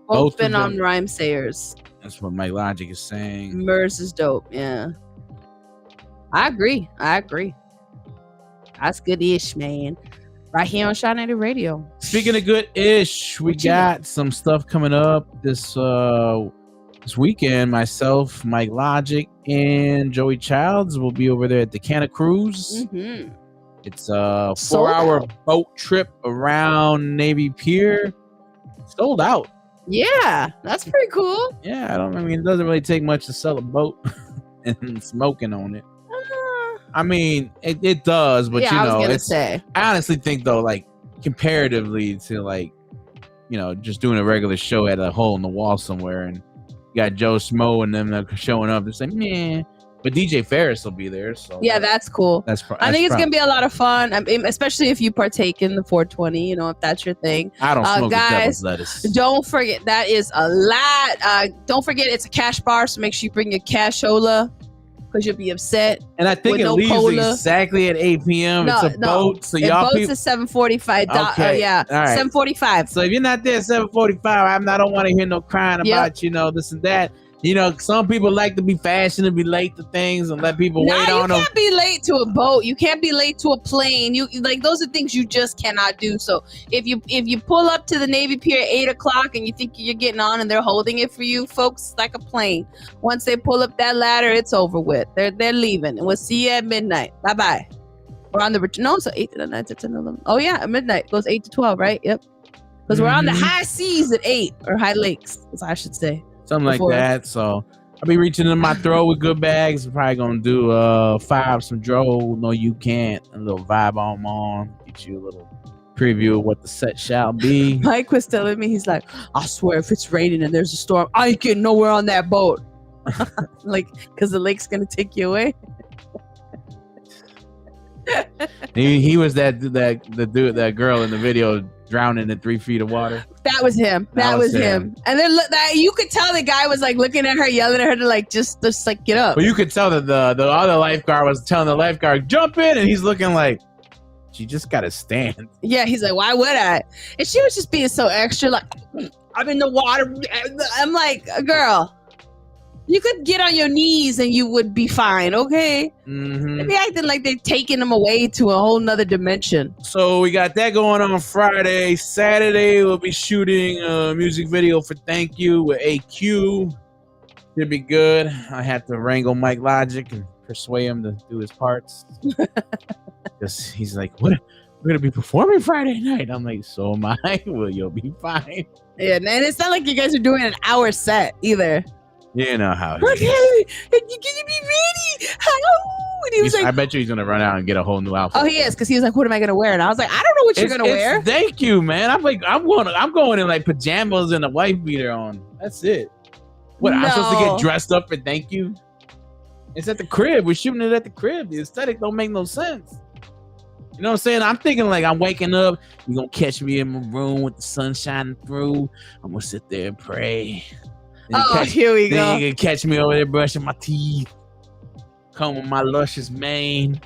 Both been of on them. Rhyme Sayers. That's what Mike Logic is saying. Murs is dope. Yeah. I agree. That's good-ish, man. Right here on Shot Native Radio. Speaking of good-ish, we got some stuff coming up this weekend. Myself, Mike Logic, and Joey Childs will be over there at the Canna Cruise. Mm-hmm. It's a 4-hour boat trip around Navy Pier. Sold out. Yeah, that's pretty cool. Yeah, it doesn't really take much to sell a boat and smoking on it. I mean, it does, but I was gonna say. I honestly think though, like comparatively to like, just doing a regular show at a hole in the wall somewhere, and you got Joe Smo and them showing up, they're saying, man. But DJ Ferris will be there, so yeah, that's cool. I think it's gonna be a lot of fun, especially if you partake in the 420. If that's your thing. I don't smoke the guys. devil's lettuce. Don't forget that is a lot. Don't forget it's a cash bar, so make sure you bring your cashola because you'll be upset. And I think it leaves exactly at 8 p.m. It's a boat, so y'all people. It's 7:45. Okay. Yeah, all right. 7:45. So if you're not there at 7:45, I don't want to hear no crying about this and that. Some people like to be fashioned and be late to things and let people wait on them. You can't be late to a boat. You can't be late to a plane. You like those are things you just cannot do. So if you pull up to the Navy Pier at 8 o'clock and you think you're getting on and they're holding it for you, folks, it's like a plane. Once they pull up that ladder, it's over with. They're leaving, and we'll see you at midnight. Bye bye. We're on the so 8 to 9 to 10 to 11. Oh yeah, at midnight goes 8 to 12, right? Yep. Because we're on the high seas at 8 or high lakes, as I should say. Something like that. So I'll be reaching in my throat with good bags. I'm probably gonna do fire up some dro. No, you can't. A little vibe on. Get you a little preview of what the set shall be. Mike was telling me, he's like, I swear if it's raining and there's a storm, I ain't getting nowhere on that boat. Like, because the lake's gonna take you away. he was that girl in the video drowning in 3 feet of water. That was him. That was him. And then you could tell the guy was like looking at her, yelling at her to like just like get up. But you could tell that the other lifeguard was telling the lifeguard jump in, and he's looking like she just gotta stand. Yeah, he's like, why would I? And she was just being so extra, like I'm in the water. I'm like, girl, you could get on your knees and you would be fine, okay? Mm-hmm. They be acting like they're taking them away to a whole nother dimension. So we got that going on Friday. Saturday, we'll be shooting a music video for Thank You with AQ. Should be good. I have to wrangle Mike Logic and persuade him to do his parts. Because he's like, what? We're going to be performing Friday night. I'm like, so am I. Well, you'll be fine. Yeah, and it's not like you guys are doing an hour set either. You know how Look, Harry, can you be ready? And he was like, I bet you he's gonna run out and get a whole new outfit. Oh, he is, because he was like, what am I gonna wear? And I was like, I don't know what you're gonna wear. Thank you, man. I'm going in like pajamas and a wife beater on. That's it. What, I'm supposed to get dressed up for Thank You? It's at the crib. We're shooting it at the crib. The aesthetic don't make no sense. You know what I'm saying? I'm thinking like I'm waking up. You're gonna catch me in my room with the sun shining through. I'm gonna sit there and pray. Here we go. Then you can catch me over there brushing my teeth, combing my luscious mane,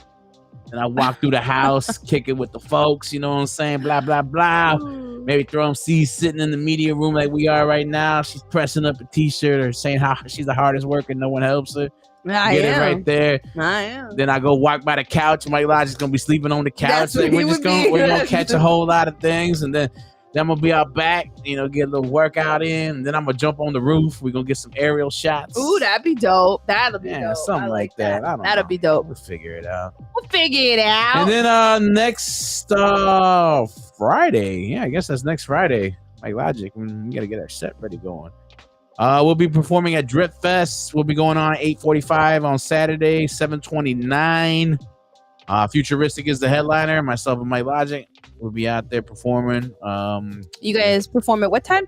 and I walk through the house, kick it with the folks. You know what I'm saying? Blah blah blah. Maybe throw them C's sitting in the media room like we are right now. She's pressing up a T-shirt or saying how she's the hardest worker, no one helps her. I Get am. it right there. I am. Then I go walk by the couch. Mike Lodge's gonna be sleeping on the couch. That's what We're gonna catch a whole lot of things, and then I'm gonna be out back, get a little workout in, and then I'm gonna jump on the roof. We're gonna get some aerial shots. Ooh, that'd be dope. That'll be dope. Something like that. I don't That'll know. be dope. We'll figure it out. We'll figure it out. And then next Friday, yeah, I guess that's next Friday. Mike Logic, we gotta get our set ready going. We'll be performing at Drip Fest. We'll be going on at 8:45 on Saturday, 7:29. Futuristic is the headliner. Myself and Mike Logic will be out there performing. You guys perform at what time?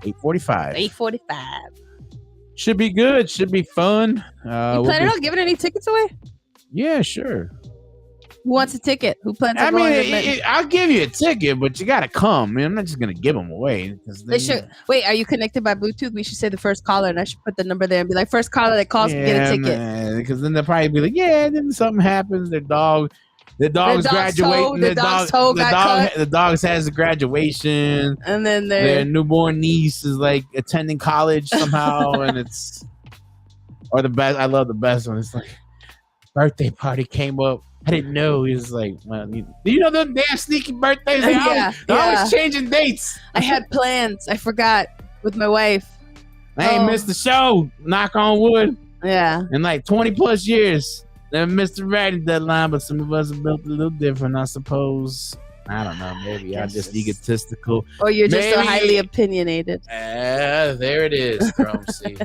8:45. 8:45. Should be good. Should be fun. You planning on giving any tickets away? Yeah, sure. Who wants a ticket? Who plans on I mean, going? I'll give you a ticket, but you gotta come. Man, I'm not just gonna give them away. They should wait. Are you connected by Bluetooth? We should say the first caller, and I should put the number there and be like, first caller that calls can get a ticket. Because then they'll probably be like, yeah. And then something happens. The dog's graduating. The dog's has a graduation, and then their newborn niece is like attending college somehow, and it's or the best. I love the best one. It's like birthday party came up. I didn't know. He was like, well, you know the damn sneaky birthdays? They're always changing dates. I had plans. I forgot with my wife. I ain't missed the show. Knock on wood. Yeah. In like 20 plus years. Never missed the writing deadline, but some of us are built a little different, I suppose. I don't know. Maybe I'm just egotistical. Or you're just so highly opinionated. There it is, Chrome C.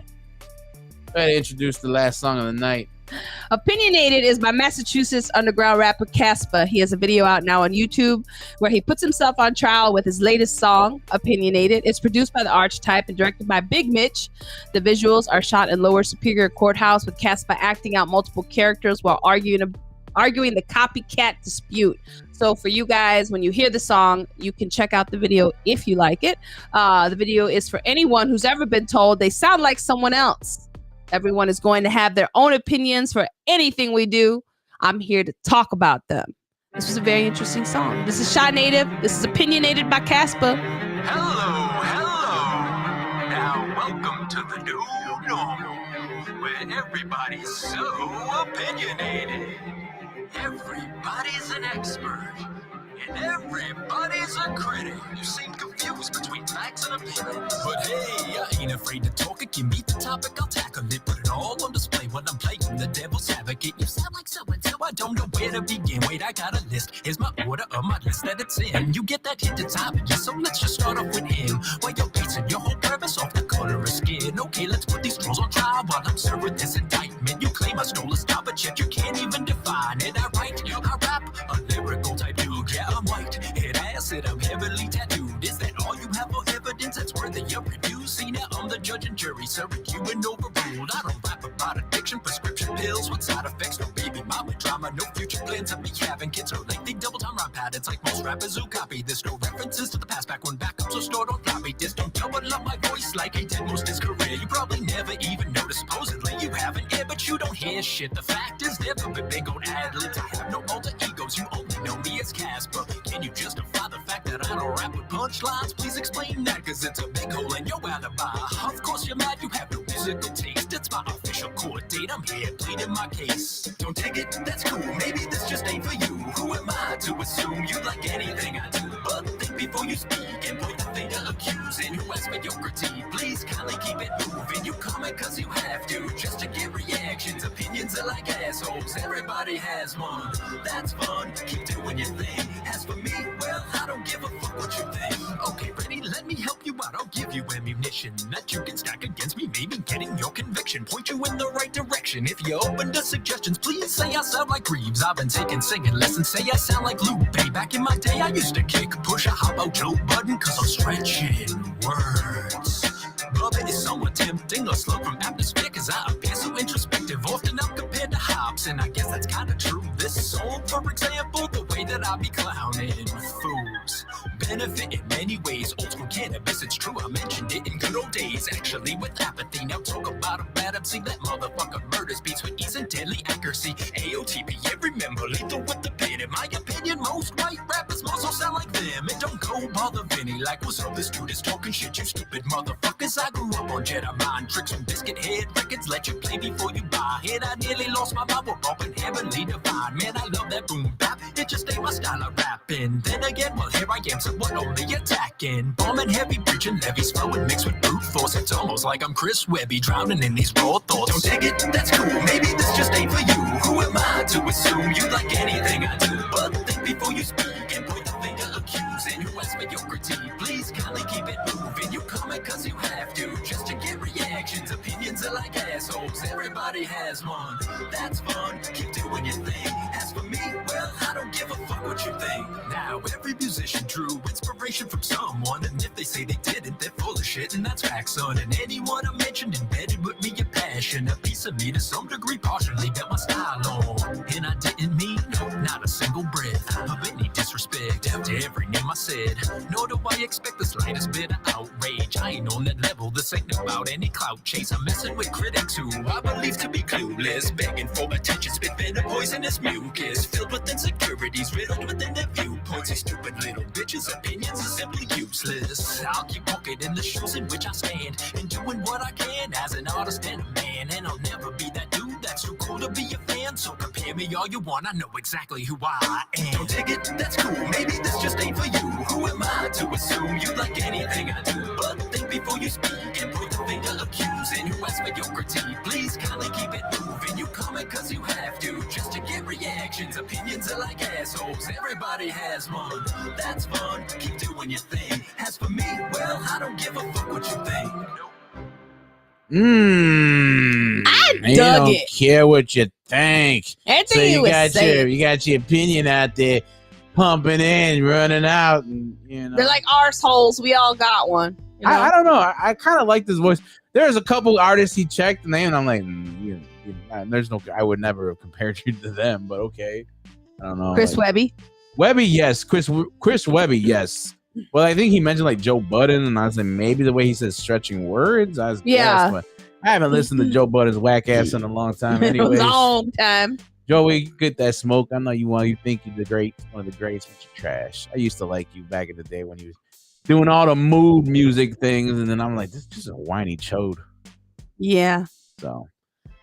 Better introduce the last song of the night. Opinionated is by Massachusetts underground rapper Caspa. He has a video out now on YouTube where he puts himself on trial with his latest song, Opinionated. It's produced by the Archetype and directed by Big Mitch. The visuals are shot in Lower Superior Courthouse with Caspa acting out multiple characters while arguing the copycat dispute. So for you guys, when you hear the song, you can check out the video if you like it. The video is for anyone who's ever been told they sound like someone else. Everyone is going to have their own opinions for anything we do. I'm here to talk about them. This was a very interesting song. This is Shy Native. This is Opinionated by Caspa. Hello. Now welcome to the new normal, where everybody's so opinionated. Everybody's an expert. And everybody's a critic. You seem confused between facts and opinions. But hey, I ain't afraid to talk it. Give me the topic, I'll tackle it. Put it all on display when I'm playing the devil's advocate. You sound like so-and-so, I don't know where to begin. Wait, I got a list. Here's my order of my list that it's in. You get that hint, it's obvious, so let's just start off with him. While you're basing your whole purpose off the color of skin. Okay, let's put these trolls on trial while I'm serving this indictment. You claim I stole a style, but yet you can't even define it. I write, I rap, a lyrical type dude. Yeah, I'm white, head acid, I'm heavily tattooed. Is that all you have for evidence that's worthy of review? See, now I'm the judge and jury, serving you and overruled. I don't rap about addiction, prescription pills with side effects, no baby mama drama, no future plans of me having kids. Or like they double time rhyme patterns like most rappers who copy this. No references to the past back when backups were stored on floppy disk. Don't double up my voice like he did most his career. You probably never even noticed. Supposedly you have an ear, but you don't hear shit. The fact is, never been big on ad-libs. I have no alter egos, you only know me as Casper. Can you justify the fact that I don't rap with punchlines? Please explain that, cause it's a big hole in your alibi. Of course you're mad, you have no musical taste. It's my official court date, I'm here pleading my case. Don't take it, that's cool, maybe this just ain't for you. Who am I to assume you like anything I do? But think before you speak and point the finger accusing. Who asked for your critique? Please kindly keep it moving. You comment cause you have to, just to get reactions. Opinions are like assholes, everybody has one. That's fun, keep doing your thing. As for me, well, I don't give a fuck what you think. Okay, ready? Let me help you out. I'll give you ammunition that you can stack against me, maybe getting your conviction. Point you in the right direction. If you're open to suggestions, please say I sound like Reeves. I've been taking singing lessons. Say I sound like Lupe. Back in my day, I used to kick, push a hop out Joe button, cause I'm stretching words. Love it is somewhat tempting, a slug from atmosphere, cause I appear so introspective. Often I'm compared to hops, and I guess that's kinda true. This song, for example, the way that I be clowning fools benefit in many ways. Old school cannabis, it's true, I mentioned it in good old days. Actually, with apathy, now talk about a bad MC. That motherfucker murders beats with ease and deadly accuracy. AOTP, every member lethal with the pen. In my opinion, most white rappers also sound like them. And don't go bother Vinny like, what's up, this dude is talking shit, you stupid motherfuckers. I grew up on Jedi mind tricks from Biscuit Head Records. Let you play before you buy it. I nearly lost my mind, we're bumping heavenly divine. Man, I love that boom bap, it just ain't my style of rapping. Then again, well, here I am, somewhat only attacking. Bombing heavy, preaching levies, flowing mixed with brute force. It's almost like I'm Chris Webby, drowning in these raw thoughts. Don't take it, that's cool, maybe this just ain't for you. Who am I to assume you like anything I do? But think before you speak and point the finger accusing. Who asked for your critique? Please kindly keep it moving. You comment cause you have to, just to get reactions. Opinions are like assholes, everybody has one. That's fun, keep doing your thing. As for me, well, I don't give a fuck what you think. Now, every musician drew inspiration from someone, and if they say they didn't, they're full of shit, and that's facts, son. And anyone I mentioned embedded with me a passion, a piece of me to some degree partially got my style on. And I didn't mean, no, not a single respect after every name I said. Nor do I expect the slightest bit of outrage. I ain't on that level, this ain't about any clout chase. I'm messing with critics who I believe to be clueless, begging for attention, spit venom, poisonous mucus, filled with insecurities, riddled within their viewpoints. These stupid little bitches' opinions are simply useless. I'll keep walking in the shoes in which I stand, and doing what I can as an artist and a man. And I'll never be that dude that's too cool to be a fan. So compare me all you want, I know exactly who I am. Don't dig it? That's cool. Maybe this just ain't for you. Who am I to assume you like anything I do? But think before you speak and point the finger accusing. Who asked for your critique? Please kindly keep it moving. You comment cause you have to, just to get reactions. Opinions are like assholes. Everybody has one. That's fun. Keep doing your thing. As for me, well, I don't give a fuck what you think. I You dug don't it. care what you think. Everything So he you was got saying. you got your opinion out there, pumping in, running out, and you know. They're like arseholes. We all got one. You know? I don't know. I kind of like this voice. There's a couple artists he checked the name, and I'm like, there's no. I would never have compared you to them, but okay. I don't know. Chris Webby. Webby, yes. Chris Webby, yes. Well, I think he mentioned like Joe Budden, and I was like, maybe the way he says stretching words. I was Yeah. but I haven't listened to Joe Budden's whack ass in a long time. Anyway, Long time. Joey, get that smoke. I know you think you're the great, one of the greats, but you're trash. I used to like you back in the day when you was doing all the mood music things, and then I'm like, this is just a whiny chode. Yeah. So,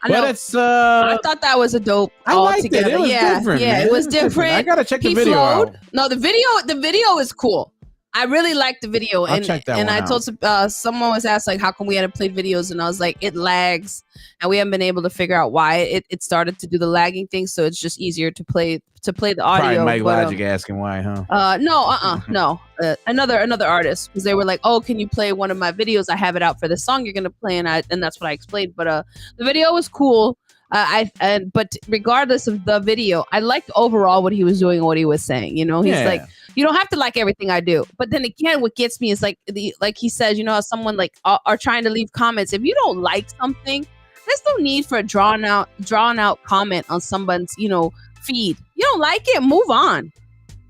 I but know. it's I thought that was a dope. I liked it. altogether. It was yeah, different, yeah, man. it was different. I gotta check the He video flowed. out. No, the video is cool. I really liked the video, I'll and check that and one I out. told someone was asked like, how come we hadn't played videos, and I was like, it lags, and we haven't been able to figure out why it started to do the lagging thing. So it's just easier to play the audio. Probably Mike but, Logic asking why, huh? No. Another artist, because they were like, "Oh, can you play one of my videos? I have it out for the song you're gonna play," and that's what I explained. But the video was cool. But regardless of the video, I liked overall what he was doing and what he was saying. You know, he's Yeah. like, you don't have to like everything I do. But then again, what gets me is like he says, you know, how someone like are trying to leave comments. If you don't like something, there's no need for a drawn out comment on someone's, you know, feed. You don't like it, move on.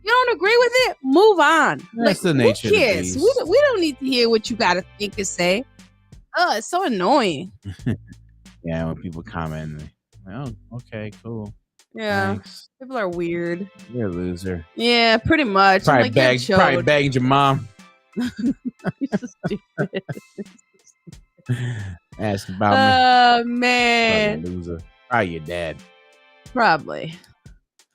You don't agree with it, move on. That's the nature of Who the cares? beast. We don't need to hear what you got to think and say. It's so annoying. Yeah, when people comment, oh, okay, cool. Yeah, Thanks. people are weird. You're a loser. Yeah, pretty much. I'm Probably, like, yeah, probably chode. begged your mom. You're so stupid. Ask about me. Man, Fucking loser. Probably your dad. probably.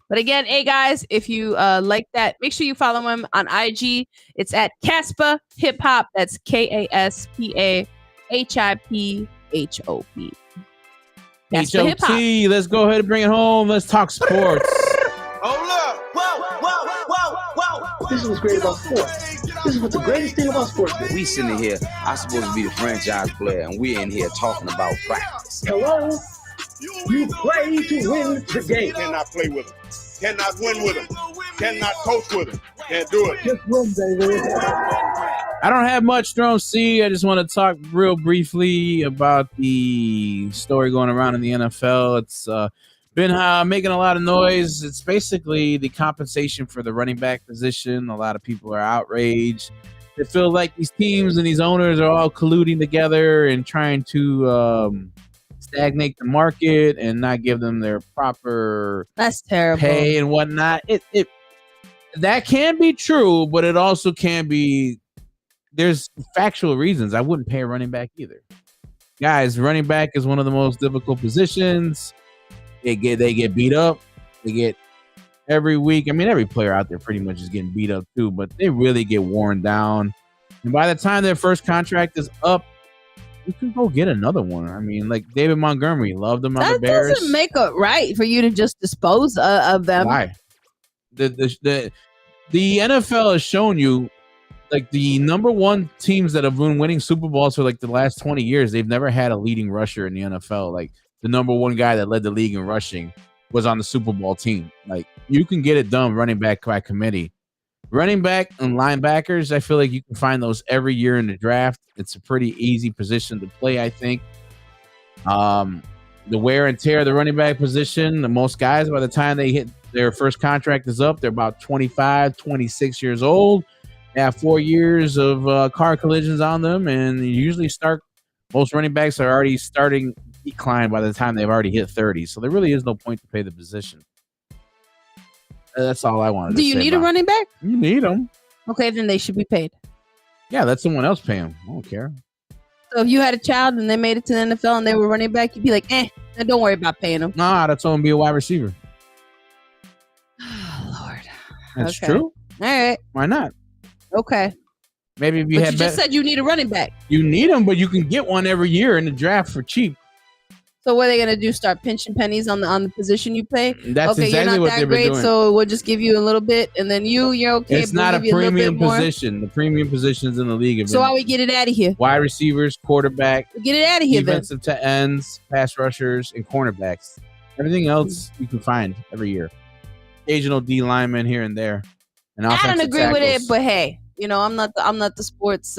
But again, hey guys, if you like that, make sure you follow him on IG. It's at Caspa Hip Hop. That's KASPA HIPHOP. Caspa Hip Hop. HOT, let's go ahead and bring it home. Let's talk sports. This is what's great about sports. This is what the greatest thing about sports is. We sitting here, I'm supposed to be the franchise player, and we're in here talking about practice. Hello? You play to win the game. Cannot play with them. Cannot win with them. Cannot coach with them. Can't do it. Just win, baby. I don't have much Throne C. I just want to talk real briefly about the story going around in the NFL. It's been making a lot of noise. It's basically the compensation for the running back position. A lot of people are outraged. They feel like these teams and these owners are all colluding together and trying to stagnate the market and not give them their proper That's terrible. pay and whatnot. It that can be true, but it also can be. There's factual reasons I wouldn't pay a running back either. Guys, running back is one of the most difficult positions. They get beat up. They get every week. I mean, every player out there pretty much is getting beat up too, but they really get worn down. And by the time their first contract is up, you can go get another one. I mean, like David Montgomery, loved him on the That Bears. doesn't make it right for you to just dispose of them. Why? The NFL has shown you, like, the number one teams that have been winning Super Bowls for like the last 20 years, they've never had a leading rusher in the NFL. Like, the number one guy that led the league in rushing was on the Super Bowl team. Like, you can get it done running back by committee. Running back and linebackers, I feel like you can find those every year in the draft. It's a pretty easy position to play, I think. The wear and tear of the running back position, the most guys, by the time they hit Their first contract is up. They're about 25, 26 years old. They have 4 years of car collisions on them, and most running backs are already starting decline by the time they've already hit 30. So there really is no point to pay the position. That's all I wanted to say. Do you need a running back? You need them. Okay, then they should be paid. Yeah, let someone else pay them. I don't care. So if you had a child and they made it to the NFL and they were running back, you'd be like, then don't worry about paying them. Nah, that's someone be a wide receiver. Oh, Lord. That's Okay. true. All right. Why not? Okay. Maybe if you But had you just said you need a running back. you need them, but you can get one every year in the draft for cheap. So what are they gonna do? Start pinching pennies on the position you play? That's okay, exactly you're not what that they've been great, doing. so we'll just give you a little bit, and then you're okay. It's but not a we'll give you little premium bit more. position. The premium positions in the league have So been why we get it out of here? wide receivers, quarterback, Get it out of here, then. defensive to ends, pass rushers, and cornerbacks. Everything else you can find every year. Occasional D linemen here and there. And I don't offensive agree with it, tackles. but hey, I'm not the sports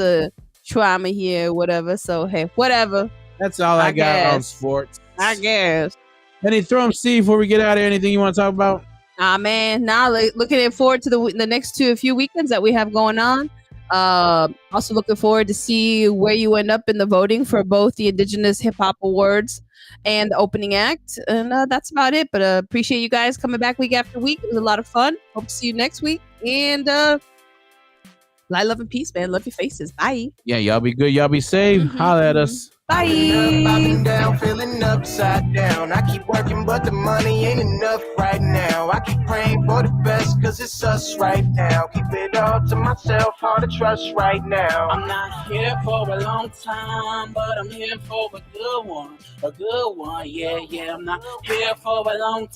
trauma here, whatever. So hey, whatever. That's all I got on guess. sports. I guess. Any throw 'em, Steve, before we get out of here. Anything you want to talk about? Man, looking forward to the next few weekends that we have going on. Also looking forward to see where you end up in the voting for both the Indigenous Hip Hop Awards and the opening act. And that's about it. But appreciate you guys coming back week after week. It was a lot of fun. Hope to see you next week. And light, love, and peace, man. Love your faces. Bye. Yeah, y'all be good. Y'all be safe. Holla at us. Bye. I've been down, feeling upside down. I keep working, but the money ain't enough right now. I keep praying for the best, cause it's us right now. Keep it all to myself, hard to trust right now. I'm not here for a long time, but I'm here for a good one, yeah, I'm not here for a long time.